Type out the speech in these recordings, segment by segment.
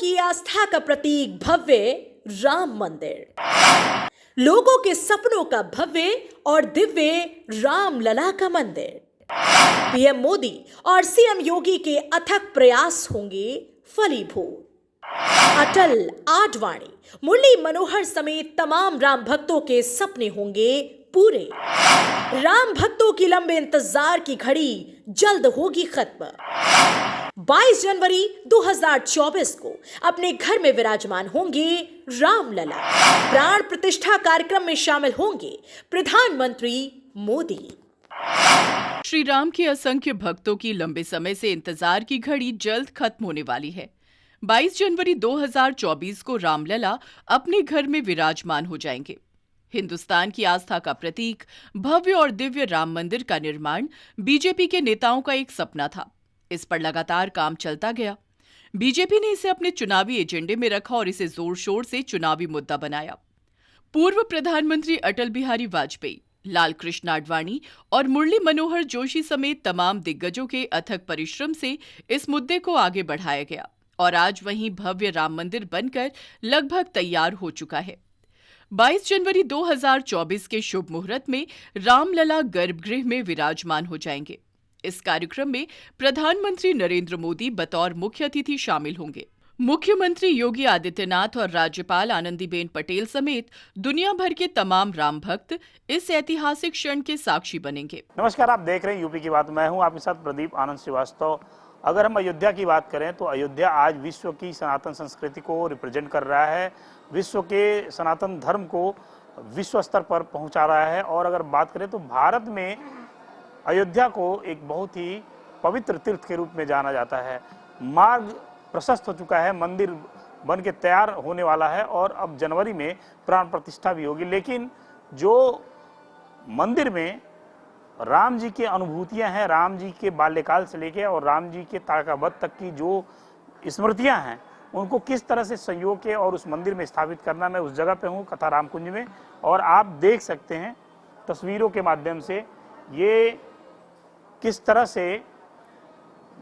की आस्था का प्रतीक भव्य राम मंदिर, लोगों के सपनों का भव्य और दिव्य रामलला का मंदिर। पीएम मोदी और सीएम योगी के अथक प्रयास होंगे फलीभूत। अटल, आडवाणी, मुरली मनोहर समेत तमाम राम भक्तों के सपने होंगे पूरे। राम भक्तों की लंबे इंतजार की घड़ी जल्द होगी खत्म। 22 जनवरी 2024 को अपने घर में विराजमान होंगे रामलला। प्राण प्रतिष्ठा कार्यक्रम में शामिल होंगे प्रधानमंत्री मोदी। श्री राम के असंख्य भक्तों की लंबे समय से इंतजार की घड़ी जल्द खत्म होने वाली है। 22 जनवरी 2024 को रामलला अपने घर में विराजमान हो जाएंगे। हिंदुस्तान की आस्था का प्रतीक भव्य और दिव्य राम मंदिर का निर्माण बीजेपी के नेताओं का एक सपना था। इस पर लगातार काम चलता गया। बीजेपी ने इसे अपने चुनावी एजेंडे में रखा और इसे जोर शोर से चुनावी मुद्दा बनाया। पूर्व प्रधानमंत्री अटल बिहारी वाजपेयी, लाल कृष्ण आडवाणी और मुरली मनोहर जोशी समेत तमाम दिग्गजों के अथक परिश्रम से इस मुद्दे को आगे बढ़ाया गया और आज वहीं भव्य राम मंदिर बनकर लगभग तैयार हो चुका है। 22 जनवरी 2024 के शुभ मुहूर्त में रामलला गर्भगृह में विराजमान हो जाएंगे। इस कार्यक्रम में प्रधानमंत्री नरेंद्र मोदी बतौर मुख्य अतिथि शामिल होंगे। मुख्यमंत्री योगी आदित्यनाथ और राज्यपाल आनंदीबेन पटेल समेत दुनिया भर के तमाम राम भक्त इस ऐतिहासिक क्षण के साक्षी बनेंगे। नमस्कार, आप देख रहे हैं यूपी की बात। मैं हूं आपके साथ प्रदीप आनंद श्रीवास्तव। अगर हम अयोध्या की बात करें तो अयोध्या आज विश्व की सनातन संस्कृति को रिप्रेजेंट कर रहा है, विश्व के सनातन धर्म को विश्व स्तर पर पहुंचा रहा है। और अगर बात करें तो भारत में अयोध्या को एक बहुत ही पवित्र तीर्थ के रूप में जाना जाता है। मार्ग प्रशस्त हो चुका है, मंदिर बन के तैयार होने वाला है और अब जनवरी में प्राण प्रतिष्ठा भी होगी। लेकिन जो मंदिर में राम जी की अनुभूतियां हैं, राम जी के बाल्यकाल से लेके और राम जी के तारकावध तक की जो स्मृतियां हैं, उनको किस तरह से संयोग के और उस मंदिर में स्थापित करना, मैं उस जगह पे हूँ कथा रामकुंज में। और आप देख सकते हैं तस्वीरों के माध्यम से ये किस तरह से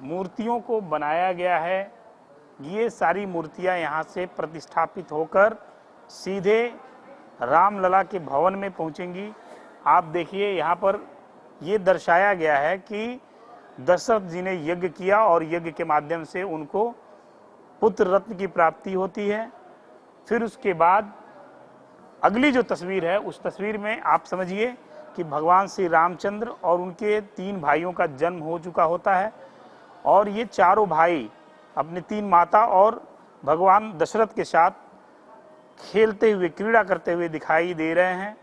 मूर्तियों को बनाया गया है। ये सारी मूर्तियां यहाँ से प्रतिष्ठापित होकर सीधे रामलला के भवन में पहुँचेंगी। आप देखिए यहाँ पर ये दर्शाया गया है कि दशरथ जी ने यज्ञ किया और यज्ञ के माध्यम से उनको पुत्र रत्न की प्राप्ति होती है। फिर उसके बाद अगली जो तस्वीर है, उस तस्वीर में आप समझिए कि भगवान श्री रामचंद्र और उनके 3 भाइयों का जन्म हो चुका होता है और ये चारों भाई अपनी 3 माता और भगवान दशरथ के साथ खेलते हुए, क्रीड़ा करते हुए दिखाई दे रहे हैं।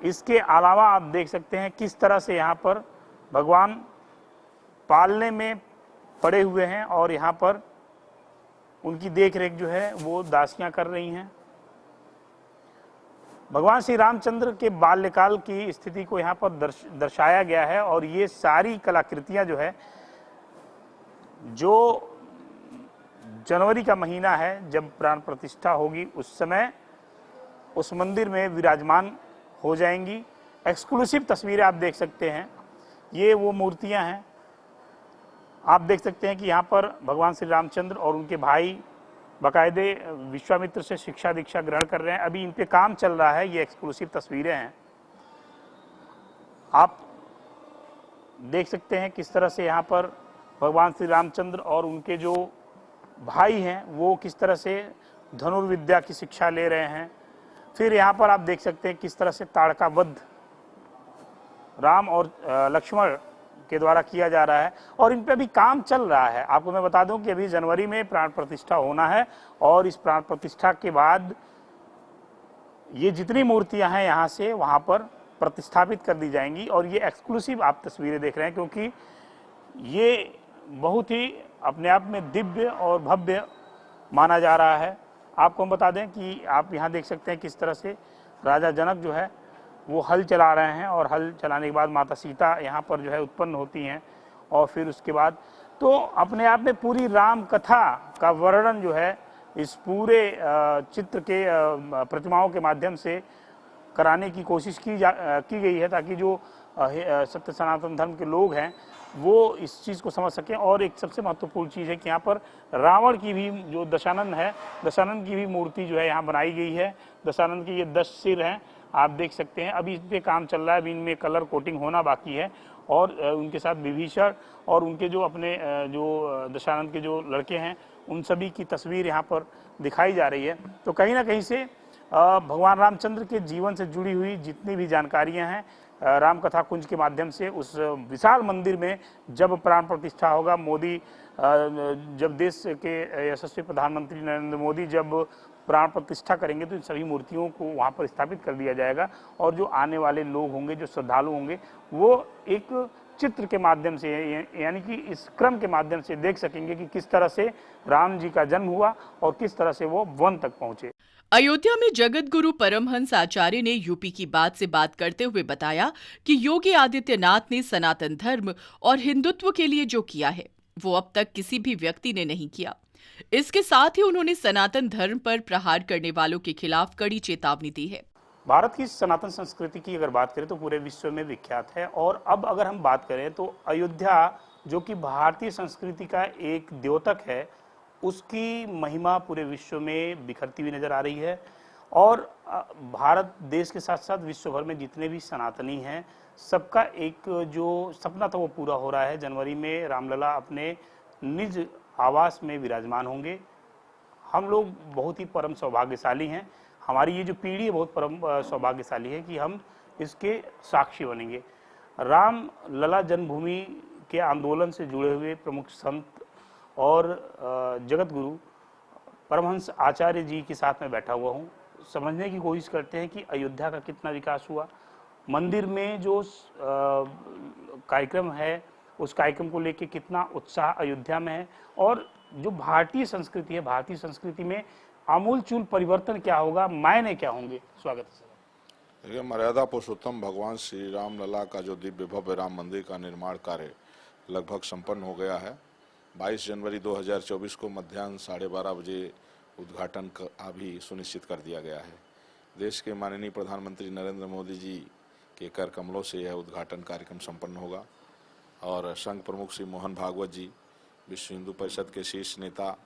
इसके अलावा आप देख सकते हैं किस तरह से यहाँ पर भगवान पालने में पड़े हुए हैं और यहाँ पर उनकी देखरेख जो है वो दासियां कर रही हैं। भगवान श्री रामचंद्र के बाल्यकाल की स्थिति को यहाँ पर दर्शाया गया है और ये सारी कलाकृतियां जो है, जो जनवरी का महीना है जब प्राण प्रतिष्ठा होगी, उस समय उस मंदिर में विराजमान हो जाएंगी। एक्सक्लूसिव तस्वीरें आप देख सकते हैं, ये वो मूर्तियां हैं। आप देख सकते हैं कि यहाँ पर भगवान श्री रामचंद्र और उनके भाई बाकायदे विश्वामित्र से शिक्षा दीक्षा ग्रहण कर रहे हैं। अभी इन पे काम चल रहा है, ये एक्सक्लूसिव तस्वीरें हैं। आप देख सकते हैं किस तरह से यहाँ पर भगवान श्री रामचंद्र और उनके जो भाई हैं वो किस तरह से धनुर्विद्या की शिक्षा ले रहे हैं। फिर यहाँ पर आप देख सकते हैं किस तरह से ताड़कावध राम और लक्ष्मण के द्वारा किया जा रहा है और इन पे अभी काम चल रहा है। आपको मैं बता दूं कि अभी जनवरी में प्राण प्रतिष्ठा होना है और इस प्राण प्रतिष्ठा के बाद ये जितनी मूर्तियां हैं यहाँ से वहाँ पर प्रतिस्थापित कर दी जाएंगी। और ये एक्सक्लूसिव आप तस्वीरें देख रहे हैं क्योंकि ये बहुत ही अपने आप में दिव्य और भव्य माना जा रहा है। आपको हम बता दें कि आप यहाँ देख सकते हैं किस तरह से राजा जनक जो है वो हल चला रहे हैं और हल चलाने के बाद माता सीता यहाँ पर जो है उत्पन्न होती हैं और फिर उसके बाद तो अपने आप में पूरी राम कथा का वर्णन जो है इस पूरे चित्र के प्रतिमाओं के माध्यम से कराने की कोशिश की गई है ताकि जो सत्य सनातन धर्म के लोग हैं वो इस चीज़ को समझ सकें। और एक सबसे महत्वपूर्ण चीज़ है कि यहाँ पर रावण की भी जो दशानन है, दशानन की भी मूर्ति जो है यहाँ बनाई गई है। दशानन के ये 10 सिर हैं, आप देख सकते हैं। अभी इस पे काम चल रहा है, अभी इनमें कलर कोटिंग होना बाकी है। और उनके साथ विभीषण और उनके जो अपने जो दशानन के जो लड़के हैं, उन सभी की तस्वीर यहाँ पर दिखाई जा रही है। तो कहीं ना कहीं से भगवान रामचंद्र के जीवन से जुड़ी हुई जितनी भी जानकारियाँ हैं, राम कथा कुंज के माध्यम से उस विशाल मंदिर में जब प्राण प्रतिष्ठा होगा, मोदी जब देश के यशस्वी प्रधानमंत्री नरेंद्र मोदी जब प्राण प्रतिष्ठा करेंगे तो इन सभी मूर्तियों को वहाँ पर स्थापित कर दिया जाएगा। और जो आने वाले लोग होंगे, जो श्रद्धालु होंगे, वो एक चित्र के माध्यम से, यानी कि इस क्रम के माध्यम से देख सकेंगे कि किस तरह से राम जी का जन्म हुआ और किस तरह से वो वन तक पहुंचे। अयोध्या में जगत गुरु परमहंस आचार्य ने यूपी की बात से बात करते हुए बताया कि योगी आदित्यनाथ ने सनातन धर्म और हिंदुत्व के लिए जो किया है वो अब तक किसी भी व्यक्ति ने नहीं किया। इसके साथ ही उन्होंने सनातन धर्म पर प्रहार करने वालों के खिलाफ कड़ी चेतावनी दी है। भारत की सनातन संस्कृति की अगर बात करें तो पूरे विश्व में विख्यात है। और अब अगर हम बात करें तो अयोध्या, जो कि भारतीय संस्कृति का एक द्योतक है, उसकी महिमा पूरे विश्व में बिखरती हुई नजर आ रही है। और भारत देश के साथ साथ विश्व भर में जितने भी सनातनी हैं, सबका एक जो सपना था वो पूरा हो रहा है। जनवरी में रामलला अपने निज आवास में विराजमान होंगे। हम लोग बहुत ही परम सौभाग्यशाली हैं, हमारी ये जो पीढ़ी है बहुत परम सौभाग्यशाली है कि हम इसके साक्षी बनेंगे। राम लला जन्मभूमि के आंदोलन से जुड़े हुए प्रमुख संत और जगत गुरु परमहंस आचार्य जी के साथ मैं बैठा हुआ हूँ। समझने की कोशिश करते हैं कि अयोध्या का कितना विकास हुआ, मंदिर में जो कार्यक्रम है उस कार्यक्रम को लेकर कितना उत्साह अयोध्या में है, और जो भारतीय संस्कृति है, भारतीय संस्कृति में आमूलचूल परिवर्तन क्या होगा, मायने क्या होंगे। स्वागत है। देखिए, मर्यादा पुरुषोत्तम भगवान श्री राम लला का जो दिव्य भव्य राम मंदिर का निर्माण कार्य लगभग संपन्न हो गया है। 22 जनवरी 2024 को मध्याह्न 12:30 बजे उद्घाटन का भी सुनिश्चित कर दिया गया है। देश के माननीय प्रधानमंत्री नरेंद्र मोदी जी के कर कमलों से यह उद्घाटन कार्यक्रम संपन्न होगा। और संघ प्रमुख श्री मोहन भागवत जी, विश्व हिंदू परिषद के शीर्ष नेता,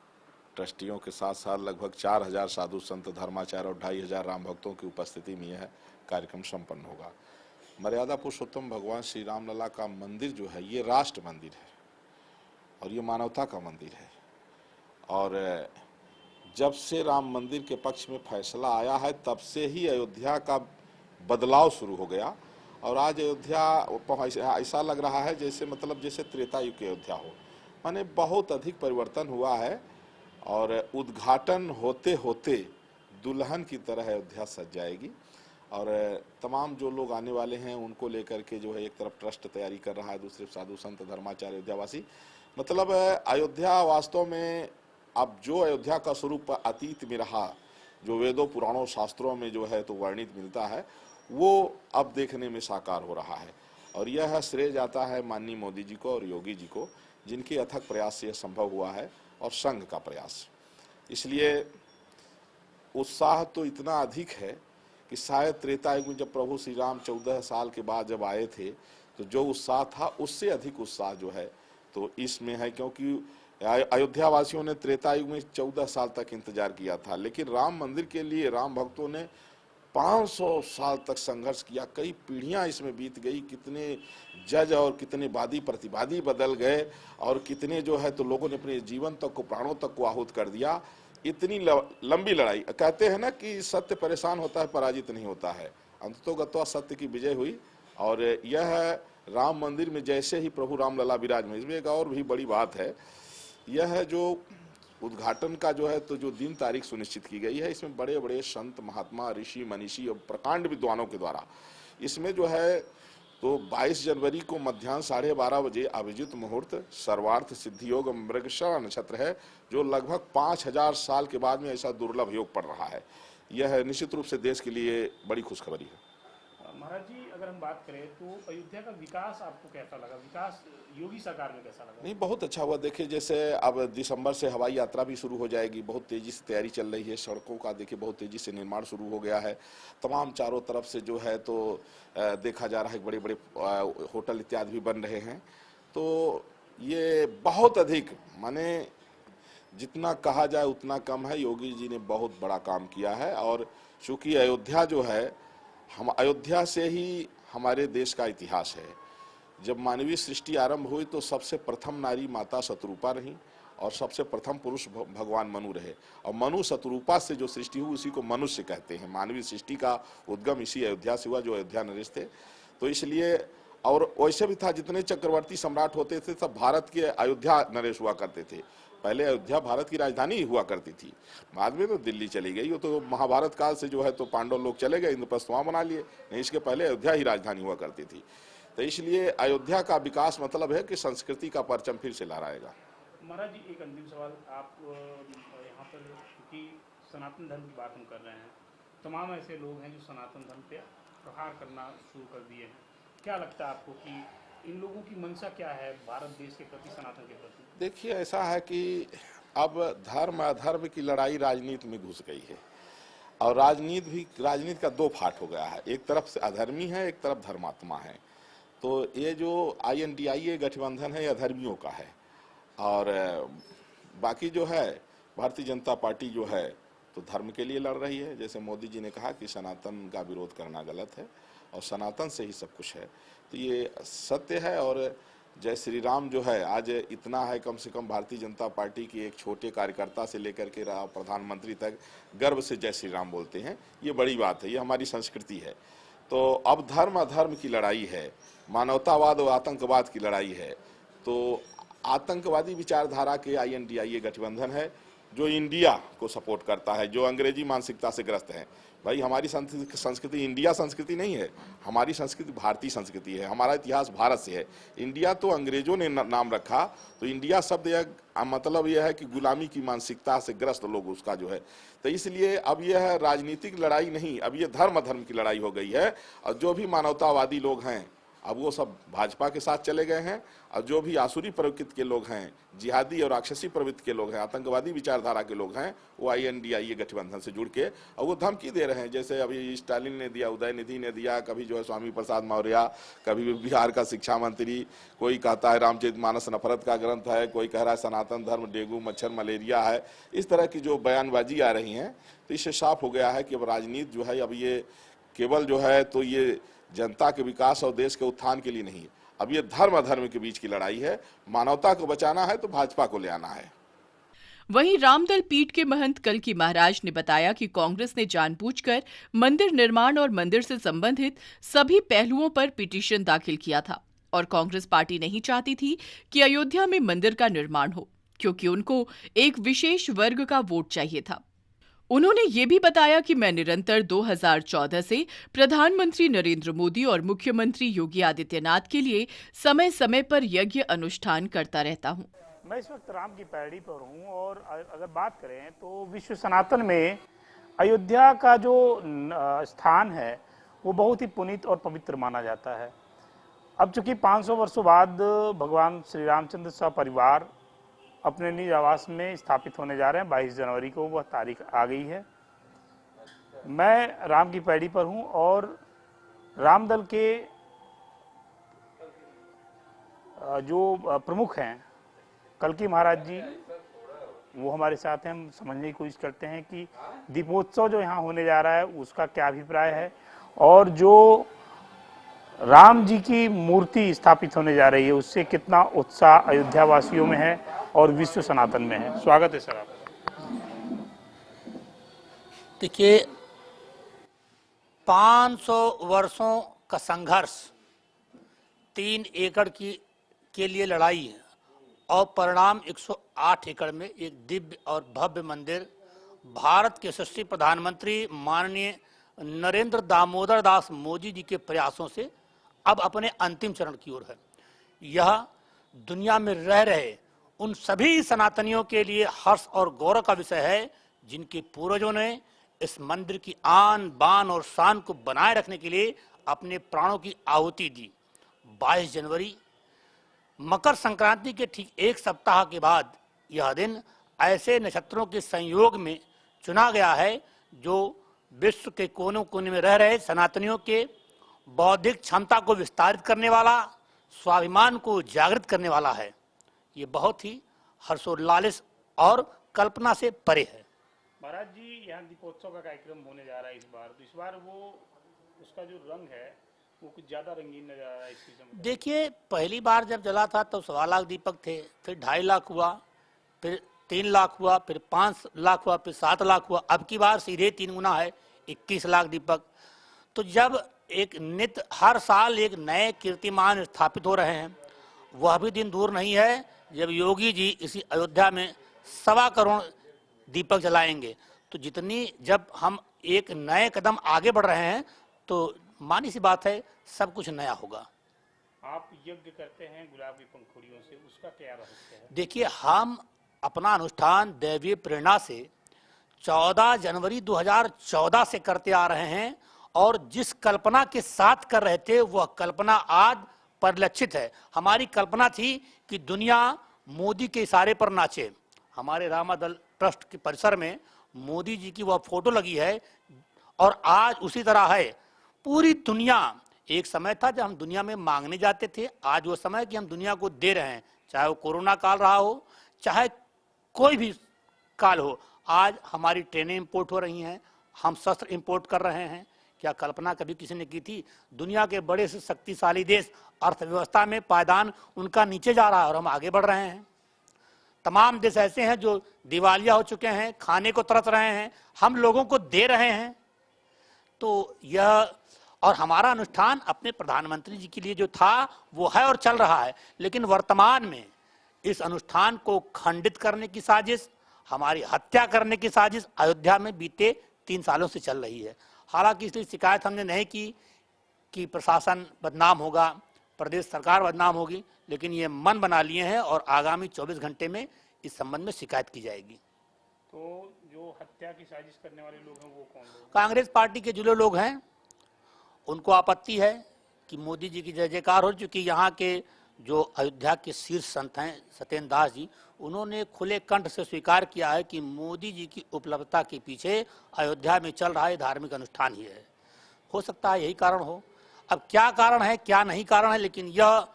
ट्रस्टियों के साथ साथ लगभग 4000 साधु संत धर्माचार्य और 2500 राम भक्तों की उपस्थिति में यह कार्यक्रम संपन्न होगा। मर्यादा पुरुषोत्तम भगवान श्री राम लला का मंदिर जो है ये राष्ट्र मंदिर है और ये मानवता का मंदिर है। और जब से राम मंदिर के पक्ष में फैसला आया है तब से ही अयोध्या का बदलाव शुरू हो गया। और आज अयोध्या ऐसा लग रहा है जैसे जैसे त्रेता युग की अयोध्या हो, माने बहुत अधिक परिवर्तन हुआ है। और उद्घाटन होते होते दुल्हन की तरह अयोध्या सज जाएगी। और तमाम जो लोग आने वाले हैं उनको लेकर के जो है एक तरफ ट्रस्ट तैयारी कर रहा है, दूसरे साधु संत धर्माचार्य अयोध्यावासी। अयोध्या वास्तव में अब जो अयोध्या का स्वरूप अतीत में रहा, जो वेदों पुराणों शास्त्रों में जो है तो वर्णित मिलता है, वो अब देखने में साकार हो रहा है। और यह श्रेय जाता है माननीय मोदी जी को और योगी जी को, जिनके अथक प्रयास से यह संभव हुआ है, और संघ का प्रयास। इसलिए उत्साह तो इतना अधिक है कि शायद त्रेता युग में जब प्रभु श्री राम 14 साल के बाद जब आए थे तो जो उत्साह था उससे अधिक उत्साह जो है तो इसमें है, क्योंकि अयोध्या वासियों ने त्रेता युग में 14 साल तक इंतजार किया था, लेकिन राम मंदिर के लिए राम भक्तों ने 500 साल तक संघर्ष किया। कई पीढ़ियां इसमें बीत गई, कितने जज और कितने वादी प्रतिवादी बदल गए, और कितने जो है तो लोगों ने अपने जीवन तक को, प्राणों तक को आहूत कर दिया। इतनी लंबी लड़ाई, कहते हैं ना कि सत्य परेशान होता है पराजित नहीं होता है। अंततोगत्वा सत्य की विजय हुई। और यह राम मंदिर में जैसे ही प्रभु राम लला विराजमान, इसमें एक और भी बड़ी बात है, यह जो उद्घाटन का जो है तो जो दिन तारीख सुनिश्चित की गई है, इसमें बड़े बड़े संत महात्मा ऋषि मनीषी और प्रकांड विद्वानों के द्वारा इसमें जो है तो 22 जनवरी को मध्याह्न 12:30 बजे अभिजित मुहूर्त सर्वार्थ सिद्धि योग मृगशिरा नक्षत्र है, जो लगभग 5000 साल के बाद में ऐसा दुर्लभ योग पड़ रहा है। यह निश्चित रूप से देश के लिए बड़ी खुशखबरी है। महाराज जी, अगर हम बात करें तो अयोध्या का विकास आपको कैसा लगा? विकास योगी सरकार में कैसा लगा? नहीं, बहुत अच्छा हुआ। देखिए, जैसे अब दिसंबर से हवाई यात्रा भी शुरू हो जाएगी, बहुत तेजी से तैयारी चल रही है। सड़कों का देखिए बहुत तेजी से निर्माण शुरू हो गया है। तमाम चारों तरफ से जो है तो देखा जा रहा है बड़े बड़े होटल इत्यादि भी बन रहे हैं। तो ये बहुत अधिक, माने जितना कहा जाए उतना कम है। योगी जी ने बहुत बड़ा काम किया है। और चूंकि अयोध्या जो है, हम अयोध्या से ही हमारे देश का इतिहास है। जब मानवीय सृष्टि आरंभ हुई तो सबसे प्रथम नारी माता शतरूपा रही और सबसे प्रथम पुरुष भगवान मनु रहे। और मनु शतरूपा से जो सृष्टि हुई उसी को मनुष्य कहते हैं। मानवीय सृष्टि का उद्गम इसी अयोध्या से हुआ, जो अयोध्या नरेश थे। तो इसलिए, और वैसे भी था, जितने चक्रवर्ती सम्राट होते थे सब भारत के अयोध्या नरेश हुआ करते थे। पहले अयोध्या भारत की राजधानी ही हुआ करती थी, बाद में तो दिल्ली चली गई। वो तो महाभारत काल से जो है तो पांडव लोग चले गए, इंद्रप्रस्थ वहां बना लिए, नहीं इसके पहले अयोध्या ही राजधानी हुआ करती थी। तो इसलिए अयोध्या का विकास मतलब है कि संस्कृति का परचम फिर से लहराएगा। महाराज जी, एक अंतिम सवाल। आप यहाँ पर, क्योंकि सनातन धर्म की बात हम कर रहे हैं, तमाम ऐसे लोग हैं जो सनातन धर्म पे प्रहार करना शुरू कर दिए हैं। क्या लगता है आपको कि इन लोगों की मंशा क्या है भारत देश के प्रति, सनातन के प्रति? देखिए, ऐसा है कि अब धर्म अधर्म की लड़ाई राजनीति में घुस गई है। और राजनीति का दो फाट हो गया है। एक तरफ से अधर्मी है, एक तरफ धर्मात्मा है। तो ये जो INDIA गठबंधन है, ये अधर्मियों का है। और बाकी जो है भारतीय जनता पार्टी जो है तो धर्म के लिए लड़ रही है। जैसे मोदी जी ने कहा कि सनातन का विरोध करना गलत है और सनातन से ही सब कुछ है, तो ये सत्य है। और जय श्री राम जो है आज इतना है, कम से कम भारतीय जनता पार्टी की एक छोटे कार्यकर्ता से लेकर के प्रधानमंत्री तक गर्व से जय श्री राम बोलते हैं। ये बड़ी बात है, ये हमारी संस्कृति है। तो अब धर्म अधर्म की लड़ाई है, मानवतावाद और आतंकवाद की लड़ाई है। तो आतंकवादी विचारधारा के INDIA गठबंधन है जो इंडिया को सपोर्ट करता है, जो अंग्रेजी मानसिकता से ग्रस्त है। भाई, हमारी संस्कृति इंडिया संस्कृति नहीं है, हमारी संस्कृति भारतीय संस्कृति है। हमारा इतिहास भारत से है। इंडिया तो अंग्रेजों ने नाम रखा, तो इंडिया शब्द मतलब यह है कि गुलामी की मानसिकता से ग्रस्त लोग उसका जो है। तो इसलिए अब यह है राजनीतिक लड़ाई नहीं, अब यह धर्म अधर्म की लड़ाई हो गई है। और जो भी मानवतावादी लोग हैं अब वो सब भाजपा के साथ चले गए हैं। और जो भी आसुरी प्रवृत्ति के लोग हैं, जिहादी और राक्षसी प्रवृत्ति के लोग हैं, आतंकवादी विचारधारा के लोग हैं, वो INDIA गठबंधन से जुड़ के और वो धमकी दे रहे हैं। जैसे अभी स्टालिन ने दिया, उदयनिधि ने दिया, कभी जो है स्वामी प्रसाद मौर्य, कभी बिहार का शिक्षा मंत्री, कोई कहता है रामचरितमानस नफरत का ग्रंथ है, कोई कह रहा है सनातन धर्म डेंगू मच्छर मलेरिया है। इस तरह की जो बयानबाजी आ रही हैं, तो इससे साफ हो गया है कि अब राजनीति जो है अब ये केवल जो है तो ये जनता के विकास और देश के उत्थान के लिए नहीं, अब ये धर्म अधर्म के बीच की लड़ाई है। मानवता को बचाना है तो भाजपा को ले आना है। वहीं रामदल पीठ के महंत कल्की महाराज ने बताया कि कांग्रेस ने जानबूझकर मंदिर निर्माण और मंदिर से संबंधित सभी पहलुओं पर पिटीशन दाखिल किया था और कांग्रेस पार्टी नहीं चाहती थी कि अयोध्या में मंदिर का निर्माण हो, क्योंकि उनको एक विशेष वर्ग का वोट चाहिए था। उन्होंने ये भी बताया कि मैं निरंतर 2014 से प्रधानमंत्री नरेंद्र मोदी और मुख्यमंत्री योगी आदित्यनाथ के लिए समय समय पर यज्ञ अनुष्ठान करता रहता हूँ। मैं इस वक्त राम की पैड़ी पर हूँ और अगर बात करें तो विश्व सनातन में अयोध्या का जो स्थान है वो बहुत ही पुनीत और पवित्र माना जाता है। अब चूंकि 500 वर्षों बाद भगवान श्री रामचंद्र सपरिवार अपने निज आवास में स्थापित होने जा रहे हैं। 22 जनवरी को वह तारीख आ गई है। मैं राम की पैड़ी पर हूं और रामदल के जो प्रमुख हैं कल्की महाराज जी, वो हमारे साथ हैं। हम समझने की कोशिश करते हैं कि दीपोत्सव जो यहाँ होने जा रहा है उसका क्या अभिप्राय है और जो राम जी की मूर्ति स्थापित होने जा रही है उससे कितना उत्साह अयोध्या वासियों में है और विश्व सनातन में है। स्वागत है सर आपका। देखिए, 500 वर्षों का संघर्ष, 3 एकड़ के लिए लड़ाई है और परिणाम 108 एकड़ में एक दिव्य और भव्य मंदिर भारत के यशस्वी प्रधानमंत्री माननीय नरेंद्र दामोदर दास मोदी जी के प्रयासों से अब अपने अंतिम चरण की ओर है। यह दुनिया में रह रहे उन सभी सनातनियों के लिए हर्ष और गौरव का विषय है जिनके पूर्वजों ने इस मंदिर की आन बान और शान को बनाए रखने के लिए अपने प्राणों की आहुति दी। 22 जनवरी मकर संक्रांति के ठीक एक सप्ताह के बाद यह दिन ऐसे नक्षत्रों के संयोग में चुना गया है जो विश्व के कोनों कोने में रह रहे सनातनियों के बौद्धिक क्षमता को विस्तारित करने वाला, स्वाभिमान को जागृत करने वाला है। ये बहुत ही हर्षोल्लास और कल्पना से परे है। महाराज जी, यहाँ दीपोत्सव का कार्यक्रम होने जा रहा है इस बार, तो इस बार वो उसका जो रंग है वो कुछ ज्यादा रंगीन नजर आ रहा है इस सीजन में। देखिए, पहली बार जब जला था तो 1.25 लाख दीपक थे, फिर 2.5 लाख हुआ, फिर 3 लाख हुआ, फिर 5 लाख हुआ, फिर 7 लाख हुआ। अब की बार सीधे 3 गुना है, 21 लाख दीपक। तो जब एक नित्य हर साल एक नए कीर्तिमान स्थापित हो रहे हैं, वह भी दिन दूर नहीं है जब योगी जी इसी अयोध्या में 1.25 करोड़ दीपक जलाएंगे। तो जब हम एक नए कदम आगे बढ़ रहे हैं तो मानी सी बात है, सब कुछ नया होगा। आप यज्ञ करते हैं गुलाब की पंखुड़ियों से, उसका क्या रहस्य है? देखिए, हम अपना अनुष्ठान दैवीय प्रेरणा से 14 जनवरी 2014 से करते आ रहे हैं और जिस कल्पना के साथ कर रहे थे वह कल्पना आज परिलक्षित है। हमारी कल्पना थी कि दुनिया मोदी के इशारे पर नाचे। हमारे रामादल ट्रस्ट के परिसर में मोदी जी की वह फोटो लगी है और आज उसी तरह है। पूरी दुनिया, एक समय था जब हम दुनिया में मांगने जाते थे, आज वो समय कि हम दुनिया को दे रहे हैं। चाहे वो कोरोना काल रहा हो, चाहे कोई भी काल हो, आज हमारी ट्रेनें इंपोर्ट हो रही हैं, हम शस्त्र इंपोर्ट कर रहे हैं। क्या कल्पना कभी किसी ने की थी? दुनिया के बड़े से शक्तिशाली देश, अर्थव्यवस्था में पायदान उनका नीचे जा रहा है और हम आगे बढ़ रहे हैं। तमाम देश ऐसे हैं जो दिवालिया हो चुके हैं, खाने को तरस रहे हैं, हम लोगों को दे रहे हैं। तो यह और हमारा अनुष्ठान अपने प्रधानमंत्री जी के लिए जो था वो है और चल रहा है, लेकिन वर्तमान में इस अनुष्ठान को खंडित करने की साजिश, हमारी हत्या करने की साजिश अयोध्या में बीते 3 सालों से चल रही है। हालांकि इसलिए शिकायत हमने नहीं की कि प्रशासन बदनाम होगा, प्रदेश सरकार बदनाम होगी, लेकिन ये मन बना लिए हैं और आगामी 24 घंटे में इस संबंध में शिकायत की जाएगी। तो जो हत्या की साजिश करने वाले लोग हैं वो कौन लोग? कांग्रेस पार्टी के जो लोग हैं उनको आपत्ति है कि मोदी जी की जय जयकार हो चुकी। यहाँ के जो अयोध्या के शीर्ष संत हैं सत्येंद्र दास जी, उन्होंने खुले कंठ से स्वीकार किया है कि मोदी जी की उपलब्धता के पीछे अयोध्या में चल रहा है धार्मिक अनुष्ठान ही है। हो सकता है यही कारण हो। अब क्या कारण है क्या नहीं कारण है, लेकिन यह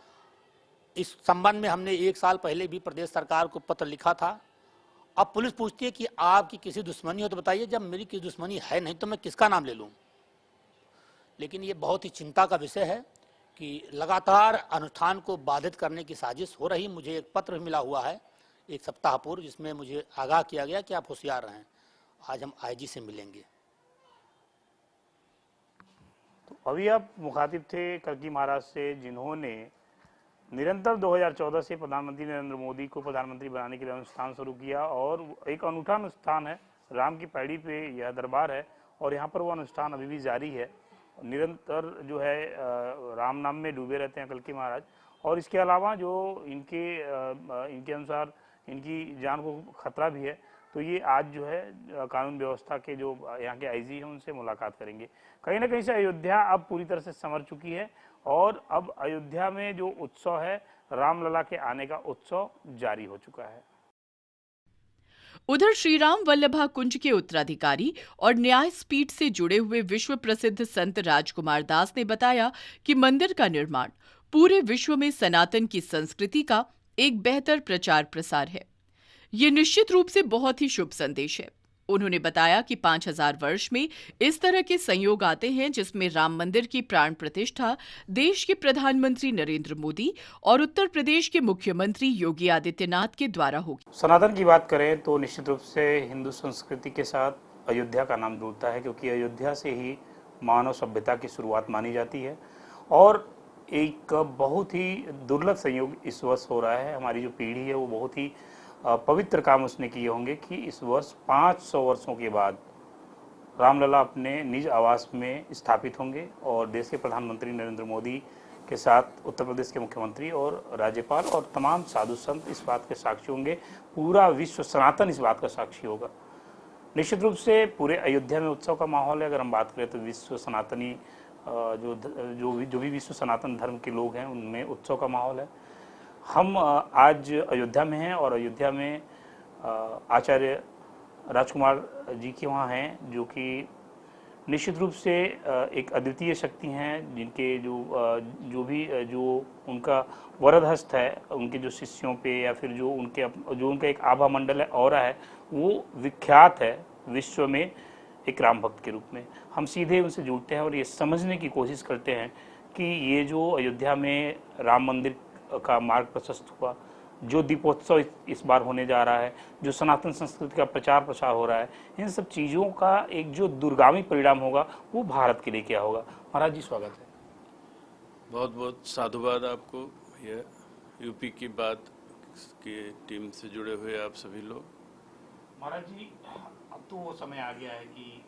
इस संबंध में हमने 1 साल पहले भी प्रदेश सरकार को पत्र लिखा था। अब पुलिस पूछती है कि आपकी किसी दुश्मनी हो तो बताइए। जब मेरी किसी दुश्मनी है नहीं तो मैं किसका नाम ले लूँ? लेकिन ये बहुत ही चिंता का विषय है कि लगातार अनुष्ठान को बाधित करने की साजिश हो रही। मुझे एक पत्र मिला हुआ है 1 सप्ताह पूर्व, जिसमें मुझे आगाह किया गया कि आप होशियार रहें। आज हम आईजी से मिलेंगे। तो अभी आप मुखातिब थे कल्की महाराज से, जिन्होंने निरंतर 2014 से प्रधानमंत्री नरेंद्र मोदी को प्रधानमंत्री बनाने के लिए अनुष्ठान शुरू किया और एक अनूठा अनुष्ठान है। राम की पैड़ी पे यह दरबार है और यहाँ पर वो अनुष्ठान अभी भी जारी है। निरंतर जो है राम नाम में डूबे रहते हैं कल्की महाराज। और इसके अलावा जो इनके अनुसार इनकी जान को खतरा भी है, तो ये आज जो है कानून व्यवस्था के जो यहाँ के आईजी हैं उनसे मुलाकात करेंगे। कहीं ना कहीं से अयोध्या अब पूरी तरह से संवर चुकी है और अब अयोध्या में जो उत्सव है, रामलला के आने का उत्सव जारी हो चुका है। उधर श्रीराम वल्लभा कुंज के उत्तराधिकारी और न्यायपीठ से जुड़े हुए विश्व प्रसिद्ध संत राजकुमार दास ने बताया कि मंदिर का निर्माण पूरे विश्व में सनातन की संस्कृति का एक बेहतर प्रचार प्रसार है। ये निश्चित रूप से बहुत ही शुभ संदेश है। उन्होंने बताया कि 5000 वर्ष में इस तरह के संयोग आते हैं जिसमें राम मंदिर की प्राण प्रतिष्ठा देश के प्रधानमंत्री नरेंद्र मोदी और उत्तर प्रदेश के मुख्यमंत्री योगी आदित्यनाथ के द्वारा होगी। सनातन की बात करें तो निश्चित रूप से हिंदू संस्कृति के साथ अयोध्या का नाम जुड़ता है, क्योंकि अयोध्या से ही मानव सभ्यता की शुरुआत मानी जाती है। और एक बहुत ही दुर्लभ संयोग इस वर्ष हो रहा है। हमारी जो पीढ़ी है वो बहुत ही पवित्र काम उसने किए होंगे कि इस वर्ष 500 वर्षों के बाद रामलला अपने निज आवास में स्थापित होंगे और देश के प्रधानमंत्री नरेंद्र मोदी के साथ उत्तर प्रदेश के मुख्यमंत्री और राज्यपाल और तमाम साधु संत इस बात के साक्षी होंगे। पूरा विश्व सनातन इस बात का साक्षी होगा। निश्चित रूप से पूरे अयोध्या में उत्सव का माहौल है। अगर हम बात करें तो विश्व सनातनी जो भी विश्व सनातन धर्म के लोग हैं उनमें उत्सव का माहौल है। हम आज अयोध्या में हैं और अयोध्या में आचार्य राजकुमार जी के वहाँ हैं, जो कि निश्चित रूप से एक अद्वितीय शक्ति हैं जिनके जो उनका वरदहस्त है, उनके जो शिष्यों पे या फिर जो उनका एक आभा मंडल है, ऑरा है, वो विख्यात है विश्व में एक राम भक्त के रूप में। हम सीधे उनसे जुड़ते हैं और ये समझने की कोशिश करते हैं कि ये जो अयोध्या में राम मंदिर का मार्ग प्रशस्त हुआ, जो दीपोत्सव इस बार होने जा रहा है, जो सनातन संस्कृति का प्रचार प्रसार हो रहा है, इन सब चीज़ों का एक जो दूरगामी परिणाम होगा वो भारत के लिए क्या होगा। महाराज जी स्वागत है। बहुत बहुत साधुवाद आपको। यह यूपी की बात की टीम से जुड़े हुए आप सभी लोग। महाराज जी, अब तो वो समय आ गया है कि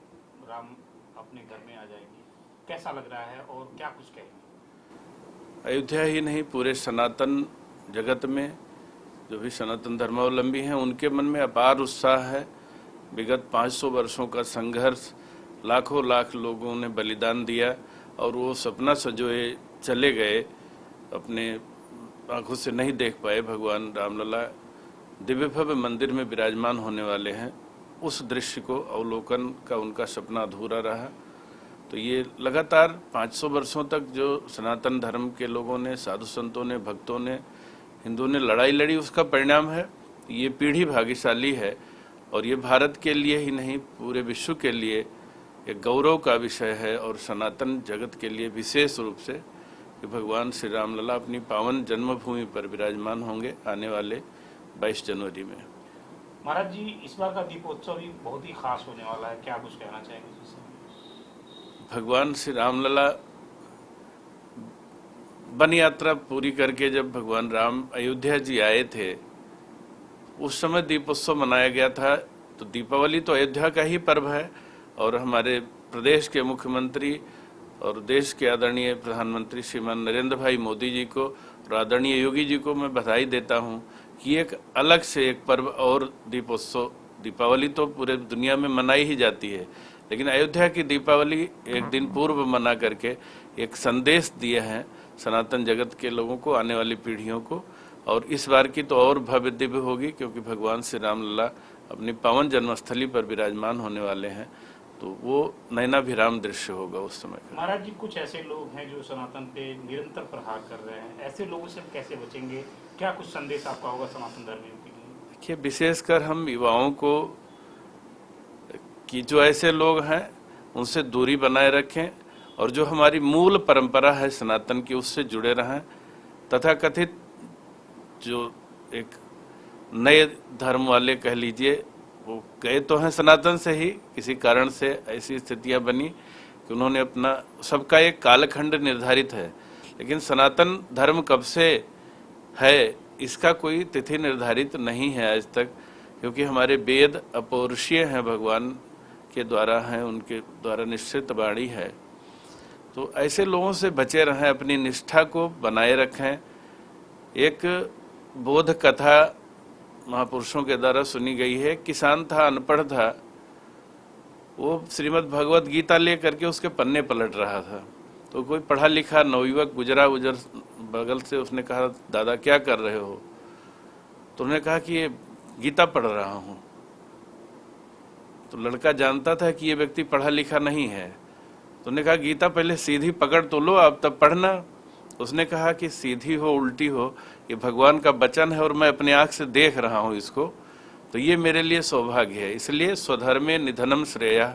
राम अपने घर में आ जाएंगे, कैसा लग रहा है और क्या कुछ कहेंगे? अयोध्या ही नहीं, पूरे सनातन जगत में जो भी सनातन धर्मावलंबी हैं उनके मन में अपार उत्साह है। विगत 500 वर्षों का संघर्ष, लाखों लाख लोगों ने बलिदान दिया और वो सपना सजोए चले गए, अपने आंखों से नहीं देख पाए। भगवान रामलला दिव्य भव्य मंदिर में विराजमान होने वाले हैं, उस दृश्य को अवलोकन का उनका सपना अधूरा रहा। तो ये लगातार 500 वर्षों तक जो सनातन धर्म के लोगों ने, साधु संतों ने, भक्तों ने, हिंदुओं ने लड़ाई लड़ी, उसका परिणाम है। ये पीढ़ी भाग्यशाली है और ये भारत के लिए ही नहीं, पूरे विश्व के लिए एक गौरव का विषय है और सनातन जगत के लिए विशेष रूप से कि भगवान श्री रामलला अपनी पावन जन्मभूमि पर विराजमान होंगे आने वाले 22 जनवरी में। महाराज जी, इस बार का दीपोत्सव भी बहुत ही खास होने वाला है, क्या कुछ कहना चाहेंगे इससे? भगवान श्री रामलला वन यात्रा पूरी करके जब भगवान राम अयोध्या जी आए थे, उस समय दीपोत्सव मनाया गया था। तो दीपावली तो अयोध्या का ही पर्व है और हमारे प्रदेश के मुख्यमंत्री और देश के आदरणीय प्रधानमंत्री श्रीमान नरेंद्र भाई मोदी जी को और आदरणीय योगी जी को मैं बधाई देता हूं कि एक अलग से एक पर्व और दीपोत्सव। दीपावली तो पूरे दुनिया में मनाई ही जाती है, लेकिन अयोध्या की दीपावली एक दिन पूर्व मना करके एक संदेश दिए हैं सनातन जगत के लोगों को, आने वाली पीढ़ियों को। और इस बार की तो और भव्य दिव्य होगी क्योंकि भगवान श्री रामलला अपनी पावन जन्मस्थली पर विराजमान होने वाले हैं, तो वो नयनाभिराम दृश्य होगा उस समय का। महाराज जी, कुछ ऐसे लोग हैं जो सनातन पे निरंतर प्रहार कर रहे हैं, ऐसे लोगों से कैसे बचेंगे? क्या कुछ संदेश आपका होगा सनातन धर्म के लिए? देखिए, विशेषकर हम युवाओं को कि जो ऐसे लोग हैं उनसे दूरी बनाए रखें और जो हमारी मूल परंपरा है सनातन की उससे जुड़े रहें। तथा कथित जो एक नए धर्म वाले कह लीजिए, वो गए तो हैं सनातन से ही, किसी कारण से ऐसी स्थितियां बनी कि उन्होंने अपना, सबका एक कालखंड निर्धारित है, लेकिन सनातन धर्म कब से है इसका कोई तिथि निर्धारित नहीं है आज तक, क्योंकि हमारे वेद अपौरुषीय हैं, भगवान के द्वारा हैं, उनके द्वारा निश्चित वाणी है। तो ऐसे लोगों से बचे रहें, अपनी निष्ठा को बनाए रखें। एक बोध कथा महापुरुषों के द्वारा सुनी गई है। किसान था, अनपढ़ था, वो श्रीमद् भगवत गीता ले करके उसके पन्ने पलट रहा था। तो कोई पढ़ा लिखा नवयुवक गुजरा उजर बगल से, उसने कहा, दादा क्या कर रहे हो? तो उन्होंने कहा कि ये गीता पढ़ रहा हूँ। तो लड़का जानता था कि ये व्यक्ति पढ़ा लिखा नहीं है, तो उन्होंने कहा गीता पहले सीधी पकड़ तो लो, आप तब पढ़ना। उसने कहा कि सीधी हो उल्टी हो, ये भगवान का वचन है और मैं अपने आंख से देख रहा हूँ इसको, तो ये मेरे लिए सौभाग्य है। इसलिए स्वधर्मे निधनम श्रेयः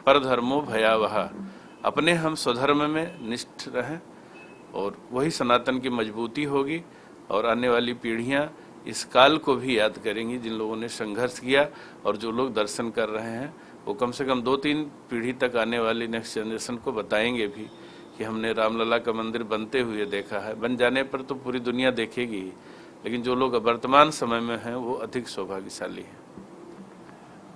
परधर्मो भयावह। अपने हम स्वधर्म में निष्ठ रहें और वही सनातन की मजबूती होगी और आने वाली पीढ़ियां इस काल को भी याद करेंगी जिन लोगों ने संघर्ष किया। और जो लोग दर्शन कर रहे हैं वो कम से कम 2-3 पीढ़ी तक आने वाली नेक्स्ट जनरेशन को बताएंगे भी कि हमने रामलला का मंदिर बनते हुए देखा है। बन जाने पर तो पूरी दुनिया देखेगी, लेकिन जो लोग वर्तमान समय में हैं वो अधिक सौभाग्यशाली हैं।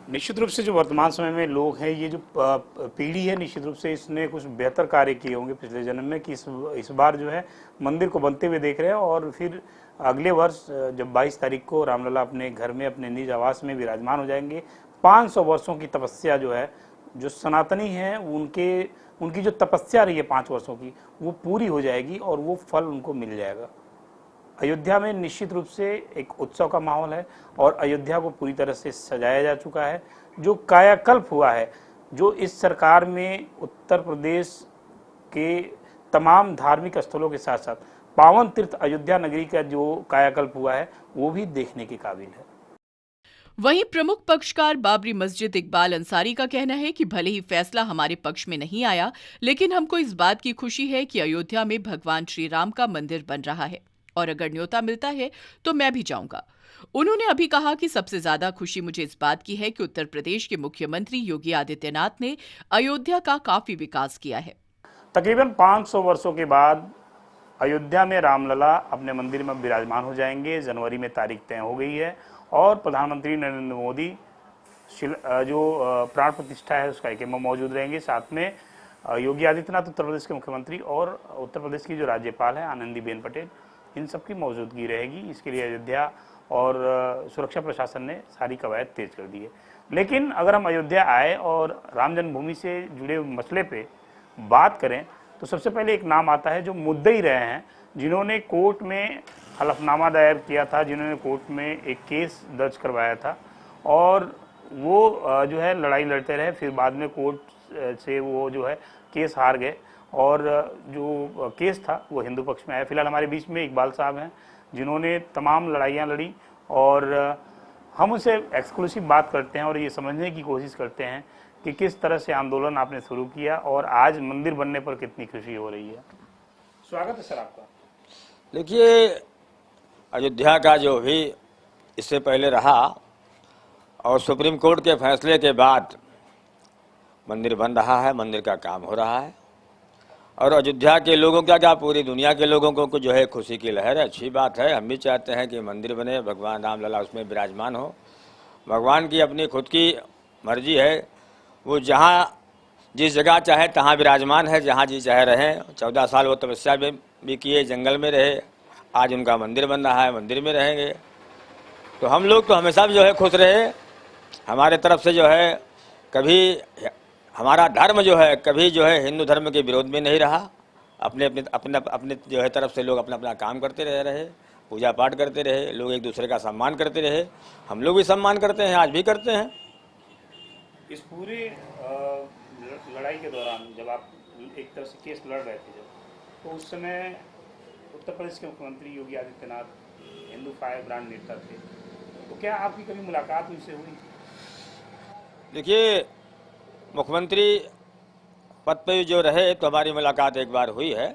निश्चित रूप से जो वर्तमान समय में लोग हैं, ये जो पीढ़ी है, निश्चित रूप से इसने कुछ बेहतर कार्य किए होंगे पिछले जन्म में कि इस बार जो है मंदिर को बनते हुए देख रहे हैं। और फिर अगले वर्ष जब 22 तारीख को रामलला अपने घर में, अपने निज आवास में विराजमान हो जाएंगे, 500 वर्षों की तपस्या जो है, जो सनातनी है उनकी जो तपस्या रही है 5 वर्षों की, वो पूरी हो जाएगी और वो फल उनको मिल जाएगा। अयोध्या में निश्चित रूप से एक उत्सव का माहौल है और अयोध्या को पूरी तरह से सजाया जा चुका है। जो कायाकल्प हुआ है जो इस सरकार में उत्तर प्रदेश के तमाम धार्मिक स्थलों के साथ साथ पावन तीर्थ अयोध्या नगरी का जो कायाकल्प हुआ है वो भी देखने के काबिल है। वहीं प्रमुख पक्षकार बाबरी मस्जिद इकबाल अंसारी का कहना है कि भले ही फैसला हमारे पक्ष में नहीं आया, लेकिन हमको इस बात की खुशी है कि अयोध्या में भगवान श्री राम का मंदिर बन रहा है और अगर न्योता मिलता है तो मैं भी जाऊंगा। उन्होंने अभी कहा कि सबसे ज्यादा खुशी मुझे इस बात की है कि उत्तर प्रदेश के मुख्यमंत्री योगी आदित्यनाथ ने अयोध्या का काफी विकास किया है। तकरीबन 500 वर्षों के बाद अयोध्या में रामलला अपने मंदिर में विराजमान हो जाएंगे। जनवरी में तारीख तय हो गई है और प्रधानमंत्री नरेंद्र मोदी जो प्राण प्रतिष्ठा है उसका कार्यक्रम में मौजूद रहेंगे। साथ में योगी आदित्यनाथ उत्तर प्रदेश के मुख्यमंत्री और उत्तर प्रदेश की जो राज्यपाल है आनंदीबेन पटेल, इन सबकी मौजूदगी रहेगी। इसके लिए अयोध्या और सुरक्षा प्रशासन ने सारी कवायद तेज कर दी है। लेकिन अगर हम अयोध्या आए और राम जन्मभूमि से जुड़े मसले पे बात करें तो सबसे पहले एक नाम आता है जो मुद्दई रहे हैं, जिन्होंने कोर्ट में हलफनामा दायर किया था, जिन्होंने कोर्ट में एक केस दर्ज करवाया था और वो जो है लड़ाई लड़ते रहे। फिर बाद में कोर्ट से वो जो है केस हार गए और जो केस था वो हिंदू पक्ष में आया। फिलहाल हमारे बीच में इकबाल साहब हैं जिन्होंने तमाम लड़ाइयाँ लड़ी और हम उनसे एक्सक्लूसिव बात करते हैं और ये समझने की कोशिश करते हैं कि किस तरह से आंदोलन आपने शुरू किया और आज मंदिर बनने पर कितनी खुशी हो रही है। स्वागत है सर आपका। देखिए, अयोध्या का जो भी इससे पहले रहा और सुप्रीम कोर्ट के फैसले के बाद मंदिर बन रहा है, मंदिर का काम हो रहा है और अयोध्या के लोगों का क्या पूरी दुनिया के लोगों को जो है खुशी की लहर है। अच्छी बात है, हम भी चाहते हैं कि मंदिर बने, भगवान रामलला उसमें विराजमान हो। भगवान की अपनी खुद की मर्जी है, वो जहाँ जिस जगह चाहे तहाँ विराजमान है, जहाँ जी चाहे रहें। 14 साल वो तपस्या भी किए, जंगल में रहे, आज उनका मंदिर बन रहा है, मंदिर में रहेंगे। तो हम लोग तो हमेशा जो है खुश रहे। हमारे तरफ से जो है कभी हमारा धर्म जो है कभी जो है हिंदू धर्म के विरोध में नहीं रहा। अपने जो है तरफ से लोग अपना अपना काम करते रहे, पूजा पाठ करते रहे, लोग एक दूसरे का सम्मान करते रहे। हम लोग भी सम्मान करते हैं, आज भी करते हैं। इस पूरे लड़ाई के दौरान जब आप एक तरह से केस लड़ रहे थे तो उस समय उत्तर प्रदेश के मुख्यमंत्री योगी आदित्यनाथ हिंदू फायर ब्रांड नेता थे, तो क्या आपकी कभी मुलाकात उनसे हुई? देखिए, मुख्यमंत्री पद पे जो रहे तो हमारी मुलाकात एक बार हुई है।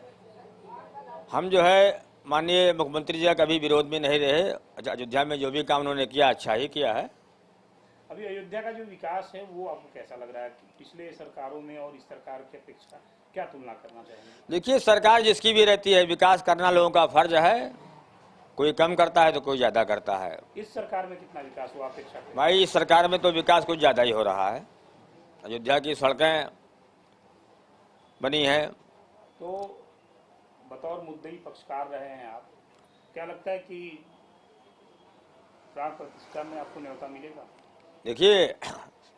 हम जो है माननीय मुख्यमंत्री जी का कभी विरोध में नहीं रहे। अयोध्या में जो भी काम उन्होंने किया अच्छा ही किया है। अभी अयोध्या का जो विकास है वो आपको कैसा लग रहा है? पिछले सरकारों में और इस सरकार की अपेक्षा क्या तुलना करना चाहेंगे? देखिए, सरकार जिसकी भी रहती है, विकास करना लोगों का फर्ज है। कोई कम करता है तो कोई ज़्यादा करता है। इस सरकार में कितना विकास हुआ अपेक्षा? भाई, इस सरकार में तो विकास कुछ ज़्यादा ही हो रहा है। अयोध्या की सड़कें बनी हैं। तो बतौर मुद्दई पक्षकार रहे हैं आप, क्या लगता है कि प्राण प्रतिष्ठा में आपको न्योता मिलेगा? देखिए,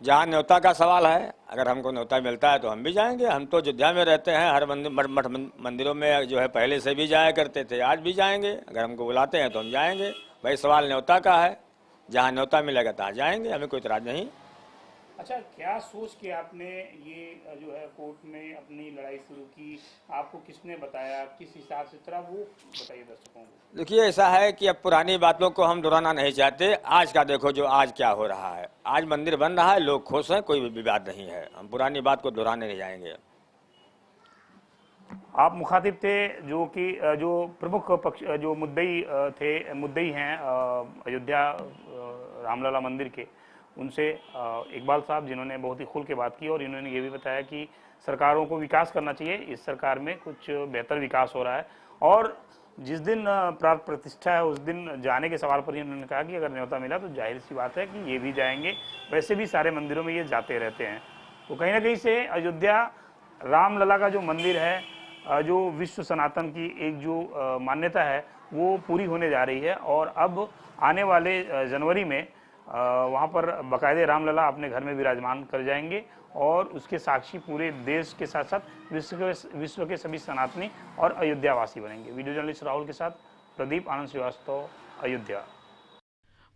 जहाँ न्योता का सवाल है, अगर हमको न्योता मिलता है तो हम भी जाएंगे। हम तो अयोध्या में रहते हैं, हर मठ मंदिरों में जो है पहले से भी जाया करते थे, आज भी जाएंगे। अगर हमको बुलाते हैं तो हम जाएंगे। भाई, सवाल न्योता का है, जहाँ न्योता मिलेगा तहाँ जाएंगे, हमें कोई इतराज नहीं। अच्छा, क्या सोच के आपने ये जो है कोर्ट में अपनी लड़ाई शुरू की? आपको किसने बताया, किस हिसाब से? तरह वो बताइए दर्शकों को। देखिए, ऐसा है कि अब पुरानी बातों को हम दोहराना नहीं चाहते। आज का देखो जो आज क्या हो रहा है। आज मंदिर बन रहा है, लोग खुश हैं, कोई भी विवाद नहीं है। हम पुरानी बात को दोहराने नहीं जाएंगे। आप मुखातिब थे जो कि जो प्रमुख पक्ष जो मुद्दई हैं अयोध्या रामलला मंदिर के, उनसे इकबाल साहब, जिन्होंने बहुत ही खुल के बात की और इन्होंने ये भी बताया कि सरकारों को विकास करना चाहिए। इस सरकार में कुछ बेहतर विकास हो रहा है और जिस दिन प्राण प्रतिष्ठा है उस दिन जाने के सवाल पर ही उन्होंने कहा कि अगर न्योता मिला तो जाहिर सी बात है कि ये भी जाएंगे। वैसे भी सारे मंदिरों में ये जाते रहते हैं। तो कहीं ना कहीं से अयोध्या रामलला का जो मंदिर है, जो विश्व सनातन की एक जो मान्यता है वो पूरी होने जा रही है और अब आने वाले जनवरी में वहाँ पर बाकायदे रामलला अपने घर में विराजमान कर जाएंगे और उसके साक्षी पूरे देश के साथ साथ विश्व के सभी सनातनी और अयोध्यावासी बनेंगे। वीडियो जर्नलिस्ट राहुल के साथ प्रदीप आनंद श्रीवास्तव, अयोध्या।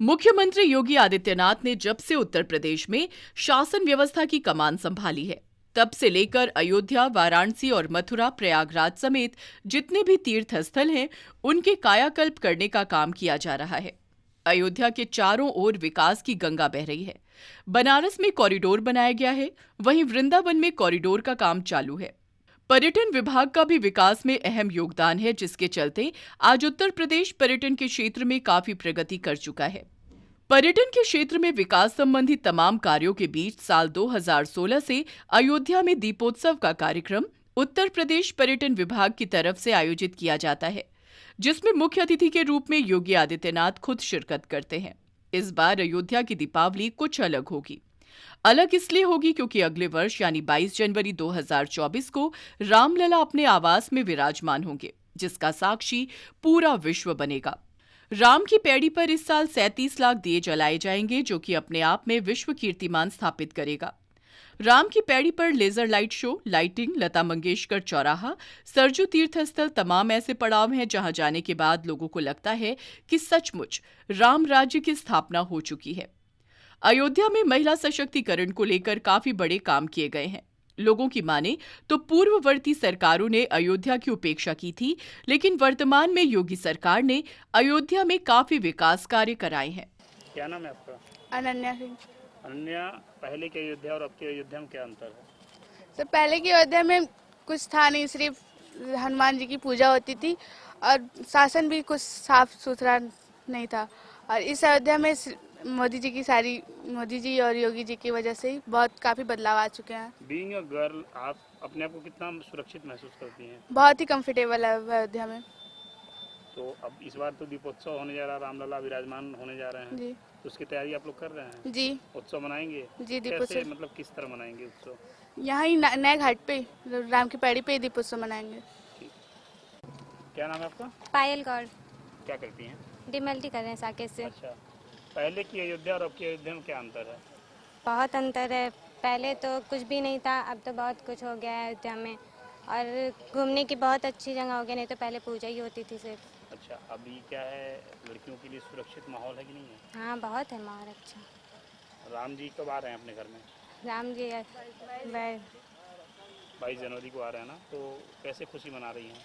मुख्यमंत्री योगी आदित्यनाथ ने जब से उत्तर प्रदेश में शासन व्यवस्था की कमान संभाली है, तब से लेकर अयोध्या, वाराणसी और मथुरा, प्रयागराज समेत जितने भी तीर्थ स्थल हैं, उनके कायाकल्प करने का काम किया जा रहा है। अयोध्या के चारों ओर विकास की गंगा बह रही है। बनारस में कॉरिडोर बनाया गया है, वहीं वृंदावन में कॉरिडोर का काम चालू है। पर्यटन विभाग का भी विकास में अहम योगदान है, जिसके चलते आज उत्तर प्रदेश पर्यटन के क्षेत्र में काफी प्रगति कर चुका है। पर्यटन के क्षेत्र में विकास संबंधी तमाम कार्यों के बीच साल 2016 से अयोध्या में दीपोत्सव का कार्यक्रम उत्तर प्रदेश पर्यटन विभाग की तरफ से आयोजित किया जाता है, जिसमें मुख्य अतिथि के रूप में योगी आदित्यनाथ खुद शिरकत करते हैं। इस बार अयोध्या की दीपावली कुछ अलग होगी। अलग इसलिए होगी क्योंकि अगले वर्ष यानी 22 जनवरी 2024 को रामलला अपने आवास में विराजमान होंगे, जिसका साक्षी पूरा विश्व बनेगा। राम की पैड़ी पर इस साल 37 लाख दिए जलाए जाएंगे, जो कि अपने आप में विश्व कीर्तिमान स्थापित करेगा। राम की पैड़ी पर laser light show, lighting, Lata Mangeshkar चौराहा, सरजू तीर्थ स्थल तमाम ऐसे पड़ाव हैं जहां जाने के बाद लोगों को लगता है कि सचमुच राम राज्य की स्थापना हो चुकी है। अयोध्या में महिला सशक्तिकरण को लेकर काफी बड़े काम किए गए हैं। लोगों की माने तो पूर्ववर्ती सरकारों ने अयोध्या की उपेक्षा की थी, लेकिन वर्तमान में योगी सरकार ने अयोध्या में काफी विकास कार्य कराए हैं। क्या नाम है आपका? अनन्या सिंह। अनन्या, पहले की अयोध्या और अब की अयोध्या में क्या अंतर है? सर, पहले की अयोध्या में कुछ था नहीं, सिर्फ हनुमान जी की पूजा होती थी और शासन भी कुछ साफ सुथरा नहीं था। और इस अयोध्या में मोदी जी और योगी जी की वजह से बहुत काफ़ी बदलाव आ चुके हैं। बीइंग अ गर्ल, आप अपने आप को कितना सुरक्षित महसूस करती हैं? बहुत ही कंफर्टेबल है अयोध्या में। तो अब इस बार तो दीपोत्सव होने जा रहा है, रामलला विराजमान होने जा रहे हैं जी। तो उसकी तैयारी आप लोग कर रहे हैं? जी। उत्सव मनाएंगे? जी, कैसे, दीपोत्सव मतलब किस तरह मनाएंगे उत्सव? यहाँ ही नए घाट पे, राम की पैड़ी पे ही दीपोत्सव मनाएंगे। क्या नाम है आपका? पायल गौड़। क्या करती हैं? डिमल्टी कर रहे हैं साकेत से। अच्छा, पहले की अयोध्या और अब की अयोध्या में क्या अंतर है? बहुत अंतर है। पहले तो कुछ भी नहीं था, अब तो बहुत कुछ हो गया है अयोध्या में, और घूमने की बहुत अच्छी जगह हो गई। नहीं तो पहले पूजा ही होती थी सिर्फ। अच्छा, अभी क्या है, लड़कियों के लिए सुरक्षित माहौल है कि नहीं है? हाँ, बहुत है माहौल अच्छा। राम जी कब आ रहे हैं अपने घर में? राम जी 22 जनवरी को आ रहे हैं ना, तो कैसे खुशी मना रही हैं?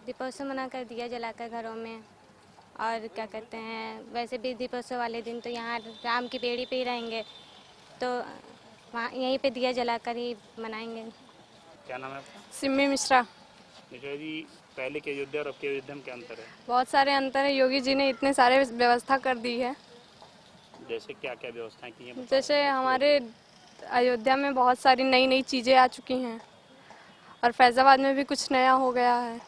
दीपोत्सव मनाकर, दिया जलाकर घरों में, और क्या कहते हैं, वैसे भी दीपोत्सव वाले दिन तो यहाँ राम की पेड़ी पे ही रहेंगे, तो वहाँ यहीं पे दिया जलाकर ही मनाएंगे। क्या नाम है आपका? सिम्मी मिश्रा। निशा जी, पहले की अयोध्या और अब की अयोध्या में क्या अंतर है? बहुत सारे अंतर है। योगी जी ने इतने सारे व्यवस्था कर दी है। जैसे क्या क्या व्यवस्थाएं की हैं? जैसे हमारे अयोध्या में बहुत सारी नई नई चीज़ें आ चुकी हैं, और फैज़ाबाद में भी कुछ नया हो गया है।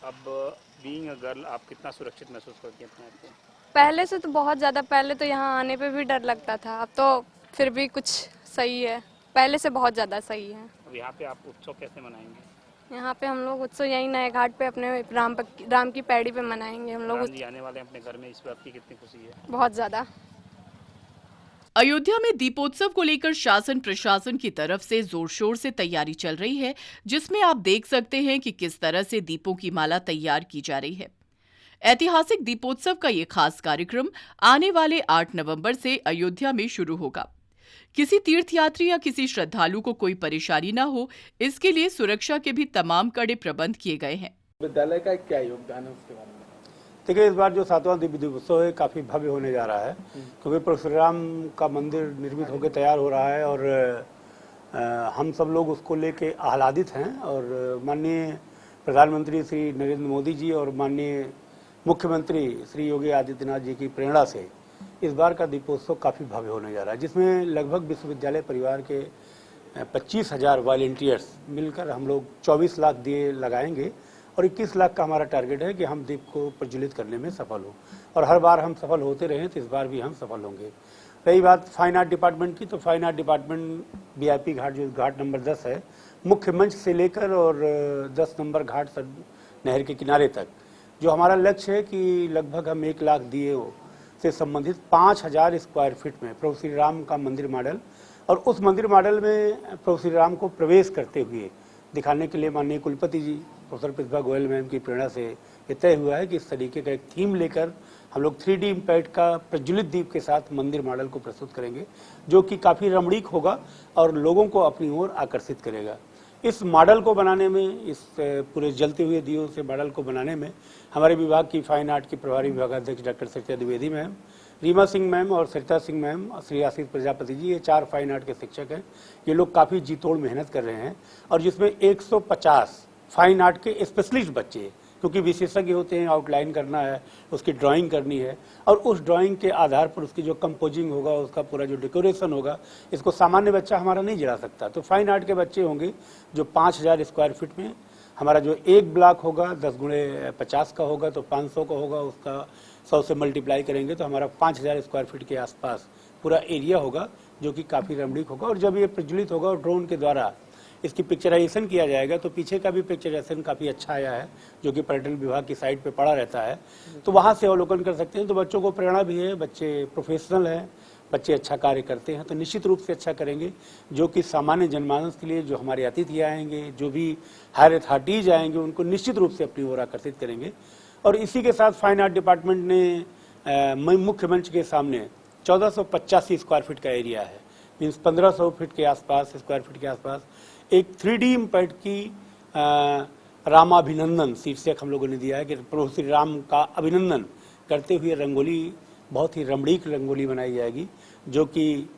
अब बीइंग अ गर्ल, आप कितना सुरक्षित महसूस करती हैं अपने आप को? पहले से तो बहुत ज़्यादा। पहले तो यहाँ आने पे भी डर लगता था, अब तो फिर भी कुछ सही है। पहले से बहुत ज़्यादा सही है। अब यहाँ पे आप उत्सव कैसे मनाएंगे? यहाँ पे हम लोग उत्सव यहीं नए घाट पे अपने राम की पैड़ी पे मनाएंगे हम लोग। राम जी आने वाले हैं अपने घर में, इस बात की कितनी खुशी है? बहुत ज़्यादा। अयोध्या में दीपोत्सव को लेकर शासन प्रशासन की तरफ से जोर शोर से तैयारी चल रही है, जिसमें आप देख सकते हैं कि किस तरह से दीपों की माला तैयार की जा रही है। ऐतिहासिक दीपोत्सव का ये खास कार्यक्रम आने वाले 8 नवंबर से अयोध्या में शुरू होगा। किसी तीर्थयात्री या किसी श्रद्धालु को कोई परेशानी न हो, इसके लिए सुरक्षा के भी तमाम कड़े प्रबंध किए गए हैं। विद्यालय का क्या योगदान है उसके बारे में? देखिए, इस बार जो 7वां दिव्य दीपोत्सव है काफ़ी भव्य होने जा रहा है, क्योंकि प्रभु श्री राम का मंदिर निर्मित होकर तैयार हो रहा है और हम सब लोग उसको लेके आह्लादित हैं। और माननीय प्रधानमंत्री श्री नरेंद्र मोदी जी और माननीय मुख्यमंत्री श्री योगी आदित्यनाथ जी की प्रेरणा से इस बार का दीपोत्सव काफ़ी भव्य होने जा रहा है, जिसमें लगभग विश्वविद्यालय परिवार के 25,000 वॉलंटियर्स मिलकर हम लोग 24 लाख दिए लगाएंगे और 21 लाख का हमारा टारगेट है कि हम दीप को प्रज्वलित करने में सफल हों। और हर बार हम सफल होते रहें, तो इस बार भी हम सफल होंगे। रही बात फाइन आर्ट डिपार्टमेंट की, तो फाइन आर्ट डिपार्टमेंट VIP घाट, जो घाट नंबर 10 है, मुख्य मंच से लेकर और 10 नंबर घाट नहर के किनारे तक, जो हमारा लक्ष्य है कि लगभग हम 1 लाख दिए से संबंधित 5,000 स्क्वायर फीट में प्रभु श्री राम का मंदिर मॉडल, और उस मंदिर मॉडल में प्रभु श्री राम को प्रवेश करते हुए दिखाने के लिए माननीय कुलपति जी प्रोफेसर प्रतिभा गोयल मैम की प्रेरणा से ये तय हुआ है कि इस तरीके का एक थीम लेकर हम लोग 3D इम्पैक्ट का प्रज्वलित दीप के साथ मंदिर मॉडल को प्रस्तुत करेंगे, जो कि काफ़ी रमणीक होगा और लोगों को अपनी ओर आकर्षित करेगा। इस मॉडल को बनाने में, इस पूरे जलते हुए दियों से मॉडल को बनाने में हमारे विभाग की फाइन आर्ट की प्रभारी विभागाध्यक्ष डॉक्टर सरिता द्विवेदी मैम, रीमा सिंह मैम और सरिता सिंह मैम, श्री आशीष प्रजापति जी, ये 4 फाइन आर्ट के शिक्षक हैं। ये लोग काफ़ी जी तोड़ मेहनत कर रहे हैं और जिसमें 150 फाइन आर्ट के स्पेशलिस्ट बच्चे, क्योंकि विशेषज्ञ होते हैं, आउटलाइन करना है, उसकी ड्राइंग करनी है और उस ड्राइंग के आधार पर उसकी जो कंपोजिंग होगा, उसका पूरा जो डेकोरेशन होगा, इसको सामान्य बच्चा हमारा नहीं जला सकता। तो फाइन आर्ट के बच्चे होंगे जो 5000 स्क्वायर फीट में, हमारा जो एक ब्लॉक होगा 10 × 50 का होगा तो 500 का होगा, उसका 100 से मल्टीप्लाई करेंगे तो हमारा 5000 स्क्वायर फीट के आसपास पूरा एरिया होगा, जो कि काफ़ी रमणीक होगा। और जब ये प्रज्वलित होगा और ड्रोन के द्वारा इसकी पिक्चराइजेशन किया जाएगा तो पीछे का भी पिक्चराइजेशन काफ़ी अच्छा आया है, जो कि पर्यटन विभाग की साइट पे पड़ा रहता है, तो वहाँ से अवलोकन कर सकते हैं। तो बच्चों को प्रेरणा भी है, बच्चे प्रोफेशनल हैं, बच्चे अच्छा कार्य करते हैं, तो निश्चित रूप से अच्छा करेंगे, जो कि सामान्य जनमानस के लिए, जो हमारे अतिथि आएंगे, जो भी हायर अथॉरिटीज आएंगे, उनको निश्चित रूप से अपनी ओर आकर्षित करेंगे। और इसी के साथ फाइन आर्ट डिपार्टमेंट ने मुख्य मंच के सामने 1485 स्क्वायर फीट का एरिया है, मीन्स 1500 फीट के आसपास, स्क्वायर फीट के आसपास एक 3D इम्पैक्ट की रामाभिनंदन शीर्षक हम लोगों ने दिया है कि प्रभु श्री राम का अभिनंदन करते हुए रंगोली, बहुत ही रमणीक रंगोली बनाई जाएगी, जो कि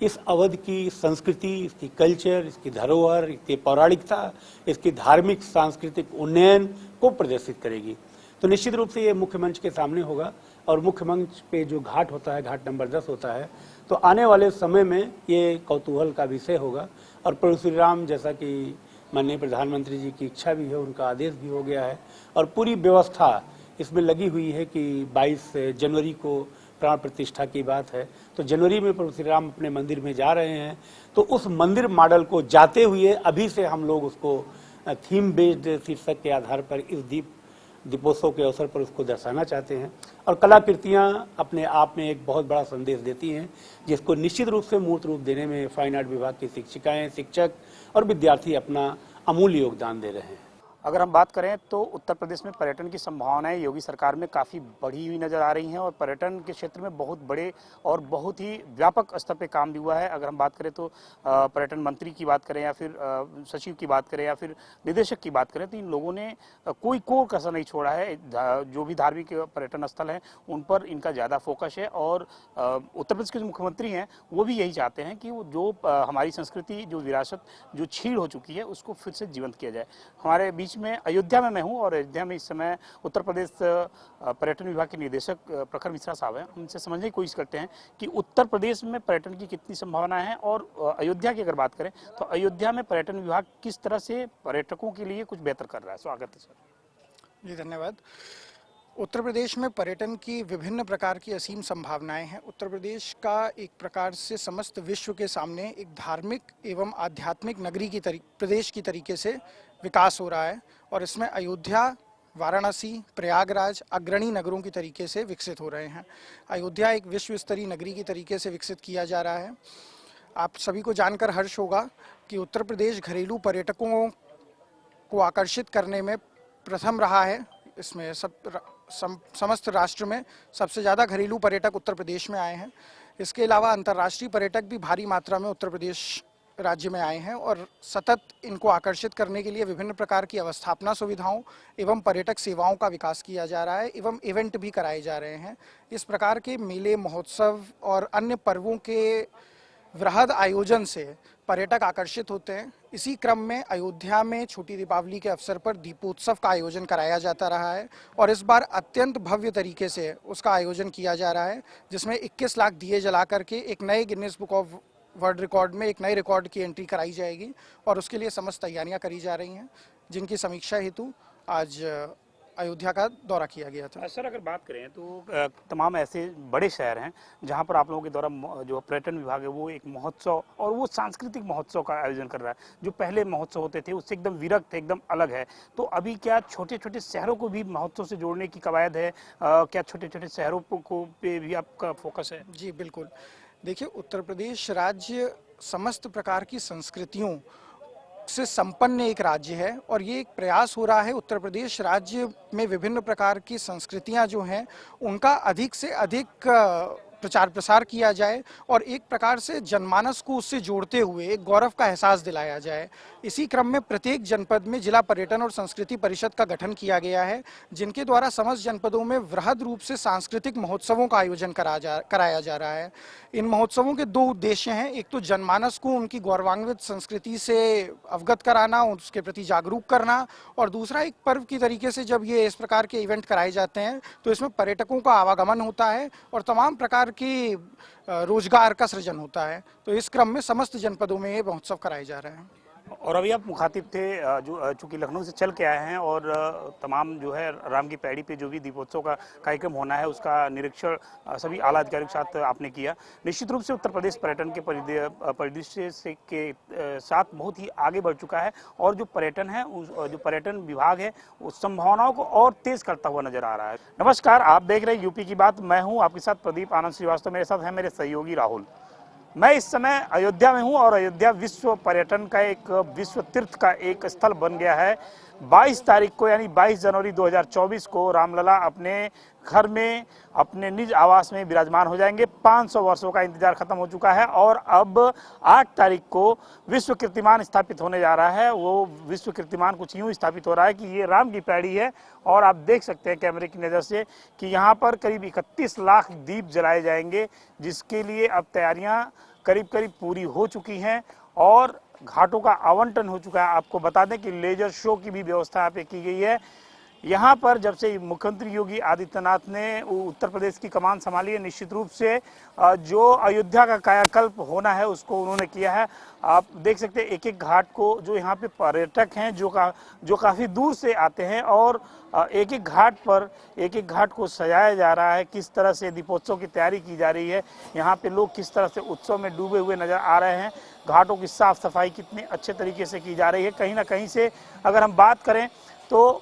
इस अवध की संस्कृति, इसकी कल्चर, इसकी धरोहर, इसकी पौराणिकता, इसकी धार्मिक सांस्कृतिक उन्नयन को प्रदर्शित करेगी। तो निश्चित रूप से ये मुख्य मंच के सामने होगा और मुख्य मंच पे जो घाट होता है, घाट नंबर 10 होता है, तो आने वाले समय में ये कौतूहल का विषय होगा। और प्रभु श्री राम, जैसा कि माननीय प्रधानमंत्री जी की इच्छा भी है, उनका आदेश भी हो गया है और पूरी व्यवस्था इसमें लगी हुई है कि 22 जनवरी को प्राण प्रतिष्ठा की बात है, तो जनवरी में प्रभु श्री राम अपने मंदिर में जा रहे हैं, तो उस मंदिर मॉडल को जाते हुए अभी से हम लोग उसको थीम बेस्ड शीर्षक के आधार पर इस दीपोत्सव के अवसर पर उसको दर्शाना चाहते हैं। और कलाकृतियाँ अपने आप में एक बहुत बड़ा संदेश देती हैं, जिसको निश्चित रूप से मूर्त रूप देने में फाइन आर्ट विभाग की शिक्षिकाएं, शिक्षक और विद्यार्थी अपना अमूल्य योगदान दे रहे हैं। अगर हम बात करें तो उत्तर प्रदेश में पर्यटन की संभावनाएं योगी सरकार में काफ़ी बढ़ी हुई नज़र आ रही हैं और पर्यटन के क्षेत्र में बहुत बड़े और बहुत ही व्यापक स्तर पे काम भी हुआ है। अगर हम बात करें तो पर्यटन मंत्री की बात करें या फिर सचिव की बात करें या फिर निदेशक की बात करें, तो इन लोगों ने कोई कसर नहीं छोड़ा है। जो भी धार्मिक पर्यटन स्थल हैं उन पर इनका ज़्यादा फोकस है और उत्तर प्रदेश के जो मुख्यमंत्री हैं वो भी यही चाहते हैं कि वो जो हमारी संस्कृति, जो विरासत जो छीड़ हो चुकी है, उसको फिर से जीवंत किया जाए। हमारे बीच में अयोध्या में मैं हूं और अयोध्या में इस समय उत्तर प्रदेश पर्यटन विभाग के निदेशक प्रखर मिश्रा साहब हैं। उनसे समझने की कोशिश करते हैं कि उत्तर प्रदेश में पर्यटन की कितनी संभावनाएं हैं और अयोध्या की अगर बात करें तो अयोध्या में पर्यटन विभाग किस तरह से पर्यटकों के लिए कुछ बेहतर कर रहा है। स्वागत है सर। जी धन्यवाद। उत्तर प्रदेश में पर्यटन की विभिन्न प्रकार की असीम संभावनाएं हैं। उत्तर प्रदेश का एक प्रकार से समस्त विश्व के सामने एक धार्मिक एवं आध्यात्मिक नगरी की प्रदेश की तरीके से विकास हो रहा है और इसमें अयोध्या, वाराणसी, प्रयागराज अग्रणी नगरों की तरीके से विकसित हो रहे हैं। अयोध्या एक विश्व स्तरीय नगरी की तरीके से विकसित किया जा रहा है। आप सभी को जानकर हर्ष होगा कि उत्तर प्रदेश घरेलू पर्यटकों को आकर्षित करने में प्रथम रहा है। इसमें समस्त राष्ट्र में सबसे ज़्यादा घरेलू पर्यटक उत्तर प्रदेश में आए हैं। इसके अलावा अंतर्राष्ट्रीय पर्यटक भी भारी मात्रा में उत्तर प्रदेश राज्य में आए हैं और सतत इनको आकर्षित करने के लिए विभिन्न प्रकार की अवस्थापना सुविधाओं एवं पर्यटक सेवाओं का विकास किया जा रहा है एवं इवेंट भी कराए जा रहे हैं। इस प्रकार के मेले, महोत्सव और अन्य पर्वों के वृहद आयोजन से पर्यटक आकर्षित होते हैं। इसी क्रम में अयोध्या में छोटी दीपावली के अवसर पर दीपोत्सव का आयोजन कराया जाता रहा है और इस बार अत्यंत भव्य तरीके से उसका आयोजन किया जा रहा है, जिसमें 21 लाख दिए जला करके एक नए Guinness book of world record में एक नए रिकॉर्ड की एंट्री कराई जाएगी और उसके लिए समस्त तैयारियां करी जा रही हैं, जिनकी समीक्षा हेतु आज अयोध्या का दौरा किया गया था। सर, अगर बात करें तो तमाम ऐसे बड़े शहर हैं जहां पर आप लोगों के द्वारा जो पर्यटन विभाग है वो एक महोत्सव और वो सांस्कृतिक महोत्सव का आयोजन कर रहा है। जो पहले महोत्सव होते थे उससे एकदम विरक्त थे, एकदम अलग है। तो अभी क्या छोटे छोटे शहरों को भी महोत्सव से जोड़ने की कवायद है? क्या छोटे छोटे शहरों को पे भी आपका फोकस है? जी बिल्कुल। देखिए, उत्तर प्रदेश राज्य समस्त प्रकार की संस्कृतियों से संपन्न एक राज्य है और ये एक प्रयास हो रहा है उत्तर प्रदेश राज्य में विभिन्न प्रकार की संस्कृतियां जो हैं उनका अधिक से अधिक प्रचार प्रसार किया जाए और एक प्रकार से जनमानस को उससे जोड़ते हुए एक गौरव का एहसास दिलाया जाए। इसी क्रम में प्रत्येक जनपद में जिला पर्यटन और संस्कृति परिषद का गठन किया गया है, जिनके द्वारा समस्त जनपदों में वृहद रूप से सांस्कृतिक महोत्सवों का आयोजन कराया जा रहा है। इन महोत्सवों के दो उद्देश्य हैं, एक तो जनमानस को उनकी गौरवान्वित संस्कृति से अवगत कराना, उसके प्रति जागरूक करना, और दूसरा एक पर्व की तरीके से जब ये इस प्रकार के इवेंट कराए जाते हैं तो इसमें पर्यटकों का आवागमन होता है और तमाम प्रकार की रोजगार का सृजन होता है। तो इस क्रम में समस्त जनपदों में ये महोत्सव कराए जा रहे हैं। और अभी आप मुखातिब थे जो चूंकि लखनऊ से चल के आए हैं और तमाम जो है राम की पैड़ी पे जो भी दीपोत्सव का कार्यक्रम होना है उसका निरीक्षण सभी आला अधिकारियों के साथ आपने किया। निश्चित रूप से उत्तर प्रदेश पर्यटन के परिदृश्य से के साथ बहुत ही आगे बढ़ चुका है और जो पर्यटन है जो पर्यटन विभाग है उस संभावनाओं को और तेज करता हुआ नजर आ रहा है। नमस्कार, आप देख रहे हैं यूपी की बात। मैं हूँ आपके साथ प्रदीप आनंद श्रीवास्तव, मेरे साथ है मेरे सहयोगी राहुल। मैं इस समय अयोध्या में हूं और अयोध्या विश्व पर्यटन का एक विश्व तीर्थ का एक स्थल बन गया है। 22 तारीख को यानी 22 जनवरी 2024 को रामलला अपने घर में अपने निज आवास में विराजमान हो जाएंगे। 500 वर्षों का इंतजार खत्म हो चुका है और अब 8 तारीख को विश्व कीर्तिमान स्थापित होने जा रहा है। वो विश्व कीर्तिमान कुछ यूं स्थापित हो रहा है कि ये राम की पैड़ी है और आप देख सकते हैं कैमरे की नज़र से कि यहाँ पर करीब 31 लाख दीप जलाए जाएंगे, जिसके लिए अब तैयारियाँ करीब पूरी हो चुकी हैं और घाटों का आवंटन हो चुका है। आपको बता दें कि लेजर शो की भी व्यवस्था यहाँ पे की गई है। यहाँ पर जब से मुख्यमंत्री योगी आदित्यनाथ ने उत्तर प्रदेश की कमान संभाली है, निश्चित रूप से जो अयोध्या का कायाकल्प होना है उसको उन्होंने किया है। आप देख सकते हैं एक एक घाट को, जो यहाँ पे पर्यटक हैं जो काफ़ी दूर से आते हैं और एक एक घाट को सजाया जा रहा है। किस तरह से दीपोत्सव की तैयारी की जा रही है, यहाँ पे लोग किस तरह से उत्सव में डूबे हुए नज़र आ रहे हैं। घाटों की साफ सफाई कितने अच्छे तरीके से की जा रही है। कहीं ना कहीं से अगर हम बात करें तो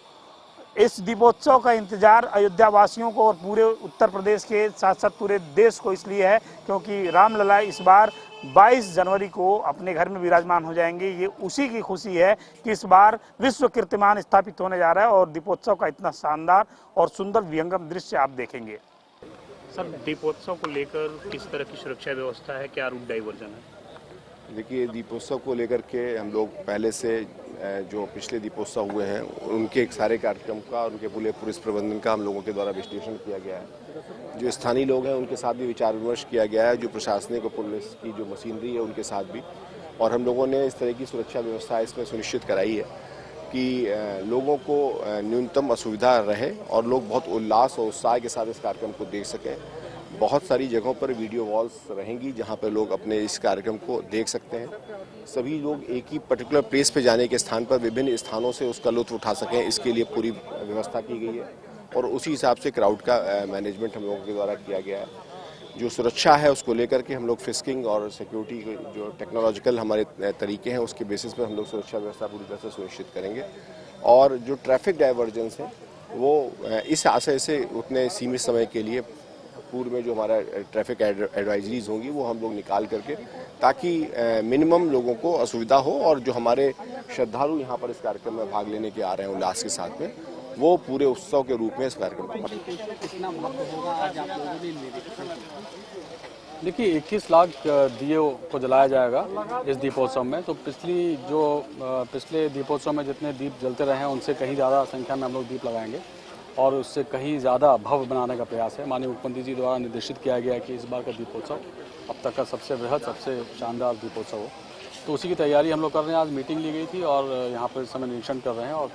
इस दीपोत्सव का इंतजार अयोध्या वासियों को और पूरे उत्तर प्रदेश के साथ साथ पूरे देश को इसलिए है क्योंकि रामलला इस बार 22 जनवरी को अपने घर में विराजमान हो जाएंगे। ये उसी की खुशी है कि इस बार विश्व कीर्तिमान स्थापित होने जा रहा है और दीपोत्सव का इतना शानदार और सुंदर विहंगम दृश्य आप देखेंगे। सर, दीपोत्सव को लेकर किस तरह की सुरक्षा व्यवस्था है, क्या रूट डाइवर्जन है? देखिए, दीपोत्सव को लेकर के हम लोग पहले से जो पिछले दीपोत्सव हुए हैं उनके सारे कार्यक्रम का, उनके पूरे पुलिस प्रबंधन का हम लोगों के द्वारा विश्लेषण किया गया है। जो स्थानीय लोग हैं उनके साथ भी विचार विमर्श किया गया है, जो प्रशासनिक और पुलिस की जो मशीनरी है उनके साथ भी, और हम लोगों ने इस तरह की सुरक्षा व्यवस्था इसमें सुनिश्चित कराई है कि लोगों को न्यूनतम असुविधा रहे और लोग बहुत उल्लास और उत्साह के साथ इस कार्यक्रम को देख सकें। बहुत सारी जगहों पर वीडियो वॉल्स रहेंगी जहां पर लोग अपने इस कार्यक्रम को देख सकते हैं। सभी लोग एक ही पर्टिकुलर प्लेस पे जाने के स्थान पर विभिन्न स्थानों से उसका लुत्फ उठा सकें, इसके लिए पूरी व्यवस्था की गई है और उसी हिसाब से क्राउड का मैनेजमेंट हम लोगों के द्वारा किया गया है। जो सुरक्षा है उसको लेकर के हम लोग फिस्किंग और सिक्योरिटी जो टेक्नोलॉजिकल हमारे तरीके हैं उसके बेसिस पर हम लोग सुरक्षा व्यवस्था पूरी तरह से सुनिश्चित करेंगे और जो ट्रैफिक डाइवर्जेंस हैं वो इस आशय से उतने सीमित समय के लिए पूर्व में जो हमारा ट्रैफिक एडवाइजरीज होंगी वो हम लोग निकाल करके, ताकि मिनिमम लोगों को असुविधा हो और जो हमारे श्रद्धालु यहाँ पर इस कार्यक्रम में भाग लेने के आ रहे हैं उल्लास के साथ में, वो पूरे उत्सव के रूप में इस कार्यक्रम को देखिए 21 लाख दिए को जलाया जाएगा इस दीपोत्सव में। तो पिछले दीपोत्सव में जितने दीप जलते रहे हैं उनसे कहीं ज़्यादा संख्या में हम लोग दीप लगाएंगे और उससे कहीं ज़्यादा भव्य बनाने का प्रयास है। माननीय मुख्यमंत्री जी द्वारा निर्देशित किया गया है कि इस बार का दीपोत्सव अब तक का सबसे बृहद, सबसे शानदार दीपोत्सव हो। तो उसी की तैयारी हम लोग कर रहे हैं। आज मीटिंग ली गई थी और यहाँ पर इस समय निरीक्षण कर रहे हैं और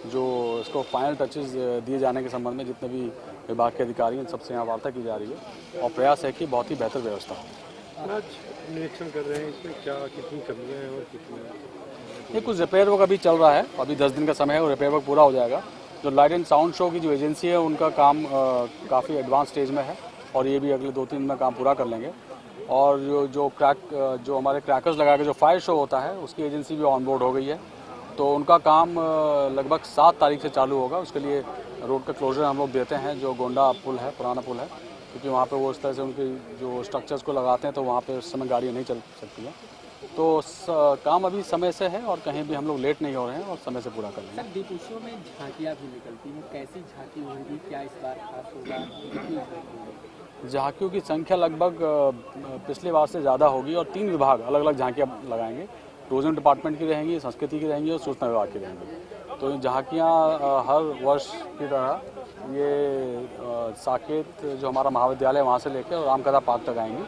जो इसको फाइनल टचेस दिए जाने के संबंध में जितने भी विभाग के अधिकारी हैं सबसे यहाँ वार्ता की जा रही है और प्रयास है कि बहुत ही बेहतर व्यवस्था हो। आज निरीक्षण कर रहे हैं, इसमें क्या कितनी कमियाँ हैं और कितनी ये कुछ रिपेयर वर्क अभी चल रहा है, अभी 10 दिन का समय है और रिपेयर वर्क पूरा हो जाएगा। जो लाइट एंड साउंड शो की जो एजेंसी है उनका काम काफ़ी एडवांस स्टेज में है और ये भी अगले 2-3 दिन में काम पूरा कर लेंगे। और जो हमारे क्रैकर्स लगा के जो फायर शो होता है उसकी एजेंसी भी ऑन बोर्ड हो गई है, तो उनका काम लगभग 7 तारीख से चालू होगा। उसके लिए रोड का क्लोजर हम लोग देते हैं, जो गोंडा पुल है, पुराना पुल है, क्योंकि वहाँ पे वो इस तरह से उनके जो स्ट्रक्चर्स को लगाते हैं तो वहाँ पे उस समय गाड़ियाँ नहीं चल सकती हैं। तो काम अभी समय से है और कहीं भी हम लोग लेट नहीं हो रहे हैं और समय से पूरा कर लेंगे। सर, दीपोत्सव में झांकियाँ भी निकलती हैं, कैसी झांकी होगी, क्या इस बार खास होगा, कितनी झांकी होगी? झांकियों की संख्या लगभग पिछले बार से ज़्यादा होगी और 3 विभाग अलग अलग झांकियाँ लगाएंगे। टूरिज्म डिपार्टमेंट की रहेंगी, संस्कृति की रहेंगी और सूचना विभाग की रहेंगी। तो इन झांकियाँ हर वर्ष की तरह ये साकेत जो हमारा महाविद्यालय वहाँ से लेकर और रामकथा पार्क तक आएंगी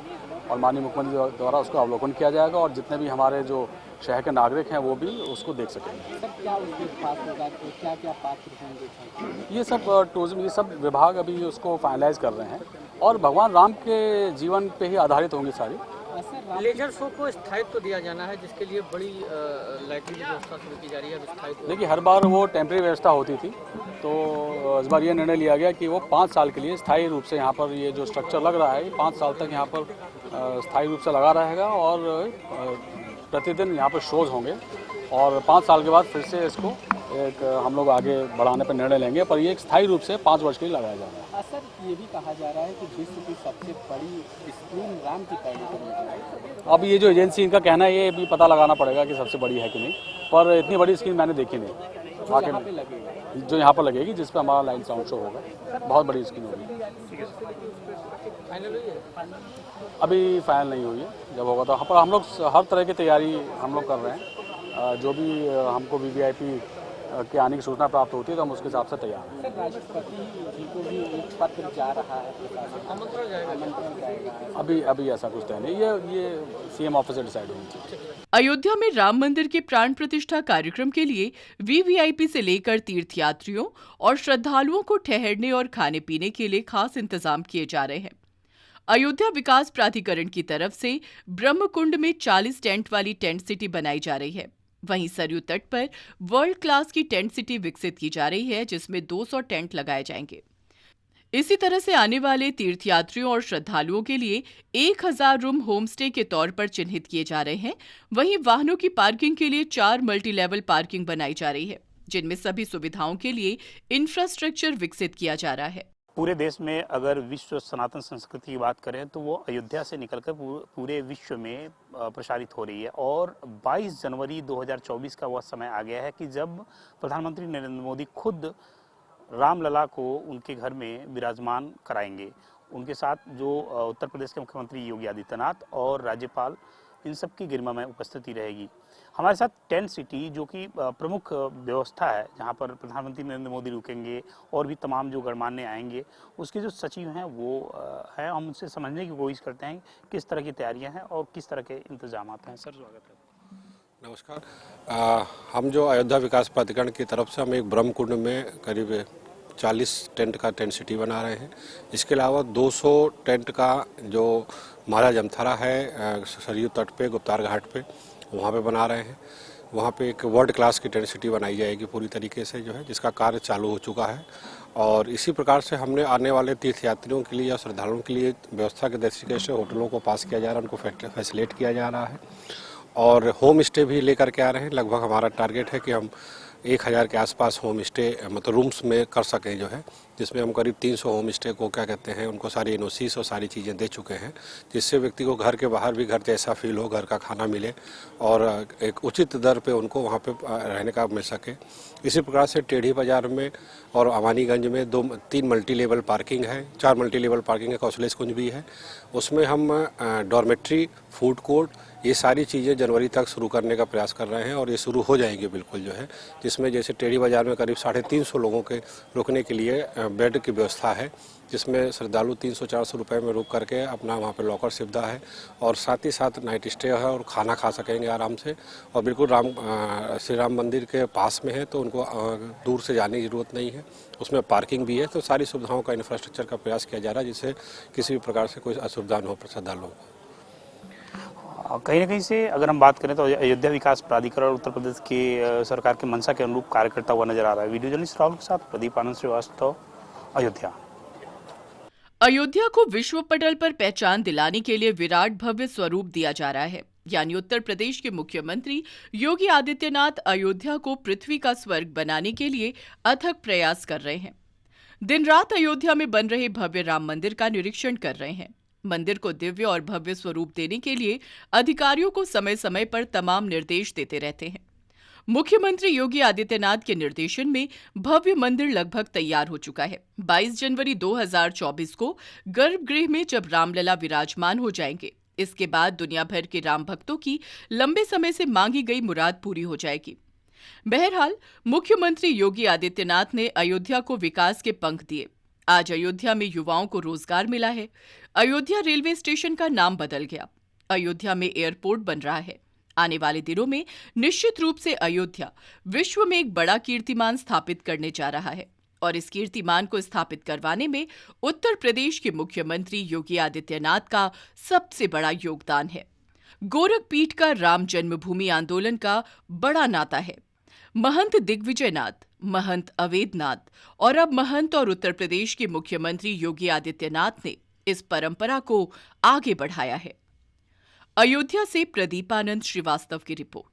और माननीय मुख्यमंत्री द्वारा उसका अवलोकन किया जाएगा और जितने भी हमारे जो शहर के नागरिक हैं वो भी उसको देख सकेंगे। सर, क्या उसमें खास होगा, तो क्या क्या पात्र होंगे? ये सब टूरिज्म, ये सब विभाग अभी उसको फाइनलाइज कर रहे हैं और भगवान राम के जीवन पे ही आधारित होंगी सारी। लेजर शो को स्थायित्व दिया जाना है, जिसके लिए बड़ी लाइटिंग की व्यवस्था शुरू की जा रही है। देखिए, हर बार वो टेम्परेरी व्यवस्था होती थी, तो इस बार ये निर्णय लिया गया कि वो 5 साल के लिए स्थायी रूप से यहाँ पर ये जो स्ट्रक्चर लग रहा है ये 5 साल तक यहाँ पर स्थायी रूप से लगा रहेगा और प्रतिदिन यहाँ पर शोज होंगे और 5 साल के बाद फिर से इसको एक हम लोग आगे बढ़ाने पर निर्णय लेंगे, पर ये एक स्थायी रूप से 5 वर्ष के लिए लगाया जा रहा है। सर, ये भी कहा जा रहा है कि विश्व की सबसे बड़ी स्क्रीन राम की पहली। अब ये जो एजेंसी इनका कहना है ये भी पता लगाना पड़ेगा कि सबसे बड़ी है कि नहीं, पर इतनी बड़ी स्क्रीन मैंने देखी नहीं जो यहाँ पर लगेगी, जिस पर हमारा लाइन साउंड शो होगा। बहुत बड़ी स्क्रीन होगी। अभी फाइनल नहीं हुई है, जब होगा तो पर हम लोग हर तरह की तैयारी हम लोग कर रहे हैं। जो भी हमको वीवीआईपी के आने की सूचना प्राप्त होती है तो हम उसके हिसाब से तैयार हैं। सर, राष्ट्रपति जी को भी एक पत्र जा रहा है, आमंत्रण जाएगा? अभी ऐसा कुछ तय नहीं, ये सीएम ऑफिस से डिसाइड होनी चाहिए। अयोध्या में राम मंदिर के प्राण प्रतिष्ठा कार्यक्रम के लिए वीवीआईपी से लेकर तीर्थयात्रियों और श्रद्धालुओं को ठहरने और खाने पीने के लिए खास इंतजाम किए जा रहे हैं। अयोध्या विकास प्राधिकरण की तरफ से ब्रह्मकुंड में 40 टेंट वाली टेंट सिटी बनाई जा रही है। वहीं सरयू तट पर वर्ल्ड क्लास की टेंट सिटी विकसित की जा रही है, जिसमें 200 टेंट लगाए जाएंगे। इसी तरह से आने वाले तीर्थयात्रियों और श्रद्धालुओं के लिए 1000 रूम होम स्टे के तौर पर चिन्हित किए जा रहे हैं। वहीं वाहनों की पार्किंग के लिए 4 मल्टी लेवल पार्किंग बनाई जा रही है, जिनमें सभी सुविधाओं के लिए इंफ्रास्ट्रक्चर विकसित किया जा रहा है। पूरे देश में अगर विश्व सनातन संस्कृति की बात करें तो वो अयोध्या से निकलकर पूरे विश्व में प्रसारित हो रही है और 22 जनवरी 2024 का वह समय आ गया है कि जब प्रधानमंत्री नरेंद्र मोदी खुद रामलला को उनके घर में विराजमान कराएंगे। उनके साथ जो उत्तर प्रदेश के मुख्यमंत्री योगी आदित्यनाथ और राज्यपाल, इन सब की गरिमामय उपस्थिति रहेगी। हमारे साथ टेंट सिटी जो कि प्रमुख व्यवस्था है, जहां पर प्रधानमंत्री नरेंद्र मोदी रुकेंगे और भी तमाम जो गणमान्य आएंगे, उसके जो सचिव हैं वो हैं। हम उनसे समझने की कोशिश करते हैं किस तरह की तैयारियां हैं और किस तरह के इंतजाम हैं। सर, स्वागत है। नमस्कार। हम जो अयोध्या विकास प्राधिकरण की तरफ से हम एक ब्रह्मकुंड में करीब 40 टेंट का टेंट सिटी बना रहे हैं। इसके अलावा 200 टेंट का जो महाराज अमथरा है सरयू तट पे, गुप्तार घाट पे, वहाँ पे बना रहे हैं। वहाँ पे एक वर्ल्ड क्लास की टेंट सिटी बनाई जाएगी पूरी तरीके से, जो है जिसका कार्य चालू हो चुका है। और इसी प्रकार से हमने आने वाले तीर्थयात्रियों के लिए या श्रद्धालुओं के लिए व्यवस्था के दृष्टि से होटलों को पास किया जा रहा है, उनको फैसिलेट किया जा रहा है और होम स्टे भी लेकर के आ रहे हैं। लगभग हमारा टारगेट है कि हम 1000 के आसपास होम स्टे मतलब रूम्स में कर सकें, जो है जिसमें हम करीब 300 होम स्टे को क्या कहते हैं उनको सारी एनओसीस और सारी चीज़ें दे चुके हैं, जिससे व्यक्ति को घर के बाहर भी घर जैसा फील हो, घर का खाना मिले और एक उचित दर पे उनको वहाँ पे रहने का मिल सके। इसी प्रकार से टेढ़ी बाज़ार में और अमानीगंज में 3 मल्टी लेवल पार्किंग है, 4 मल्टी लेवल पार्किंग है, कौशलेश कुंज भी है। उसमें हम डॉर्मेट्री, फूड कोर्ट, ये सारी चीज़ें जनवरी तक शुरू करने का प्रयास कर रहे हैं और ये शुरू हो जाएंगे बिल्कुल, जो है जिसमें जैसे टेढ़ी बाज़ार में करीब 350 लोगों के रुकने के लिए बेड की व्यवस्था है, जिसमें श्रद्धालु 300-400 रुपये में रुक करके अपना वहाँ पे लॉकर सुविधा है और साथ ही साथ नाइट स्टे है और खाना खा सकेंगे आराम से। और बिल्कुल श्री राम मंदिर के पास में है तो उनको दूर से जाने की ज़रूरत नहीं है। उसमें पार्किंग भी है, तो सारी सुविधाओं का इंफ्रास्ट्रक्चर का प्रयास किया जा रहा है जिससे किसी भी प्रकार से कोई असुविधा न हो श्रद्धालुओं को। कहीं ना कहीं से अगर हम बात करें तो अयोध्या विकास प्राधिकरण उत्तर प्रदेश की सरकार के मंशा के अनुरूप कार्य करता हुआ नजर आ रहा है। वीडियो जर्नलिस्ट राहुल के साथ प्रदीप आनंद श्रीवास्तव, अयोध्या। अयोध्या को विश्व पटल पर पहचान दिलाने के लिए विराट भव्य स्वरूप दिया जा रहा है। यानी उत्तर प्रदेश के मुख्यमंत्री योगी आदित्यनाथ अयोध्या को पृथ्वी का स्वर्ग बनाने के लिए अथक प्रयास कर रहे हैं। दिन रात अयोध्या में बन रहे भव्य राम मंदिर का निरीक्षण कर रहे हैं। मंदिर को दिव्य और भव्य स्वरूप देने के लिए अधिकारियों को समय समय पर तमाम निर्देश देते रहते हैं। मुख्यमंत्री योगी आदित्यनाथ के निर्देशन में भव्य मंदिर लगभग तैयार हो चुका है। 22 जनवरी 2024 को गर्भगृह में जब रामलला विराजमान हो जाएंगे, इसके बाद दुनिया भर के राम भक्तों की लंबे समय से मांगी गई मुराद पूरी हो जाएगी। बहरहाल मुख्यमंत्री योगी आदित्यनाथ ने अयोध्या को विकास के पंख दिए। आज अयोध्या में युवाओं को रोजगार मिला है। अयोध्या रेलवे स्टेशन का नाम बदल गया। अयोध्या में एयरपोर्ट बन रहा है। आने वाले दिनों में निश्चित रूप से अयोध्या विश्व में एक बड़ा कीर्तिमान स्थापित करने जा रहा है और इस कीर्तिमान को स्थापित करवाने में उत्तर प्रदेश के मुख्यमंत्री योगी आदित्यनाथ का सबसे बड़ा योगदान है। गोरखपीठ का राम जन्मभूमि आंदोलन का बड़ा नाता है। महंत दिग्विजयनाथ, महंत अवेदनाथ और अब महंत और उत्तर प्रदेश के मुख्यमंत्री योगी आदित्यनाथ ने इस परंपरा को आगे बढ़ाया है। अयोध्या से प्रदीपानंद श्रीवास्तव की रिपोर्ट।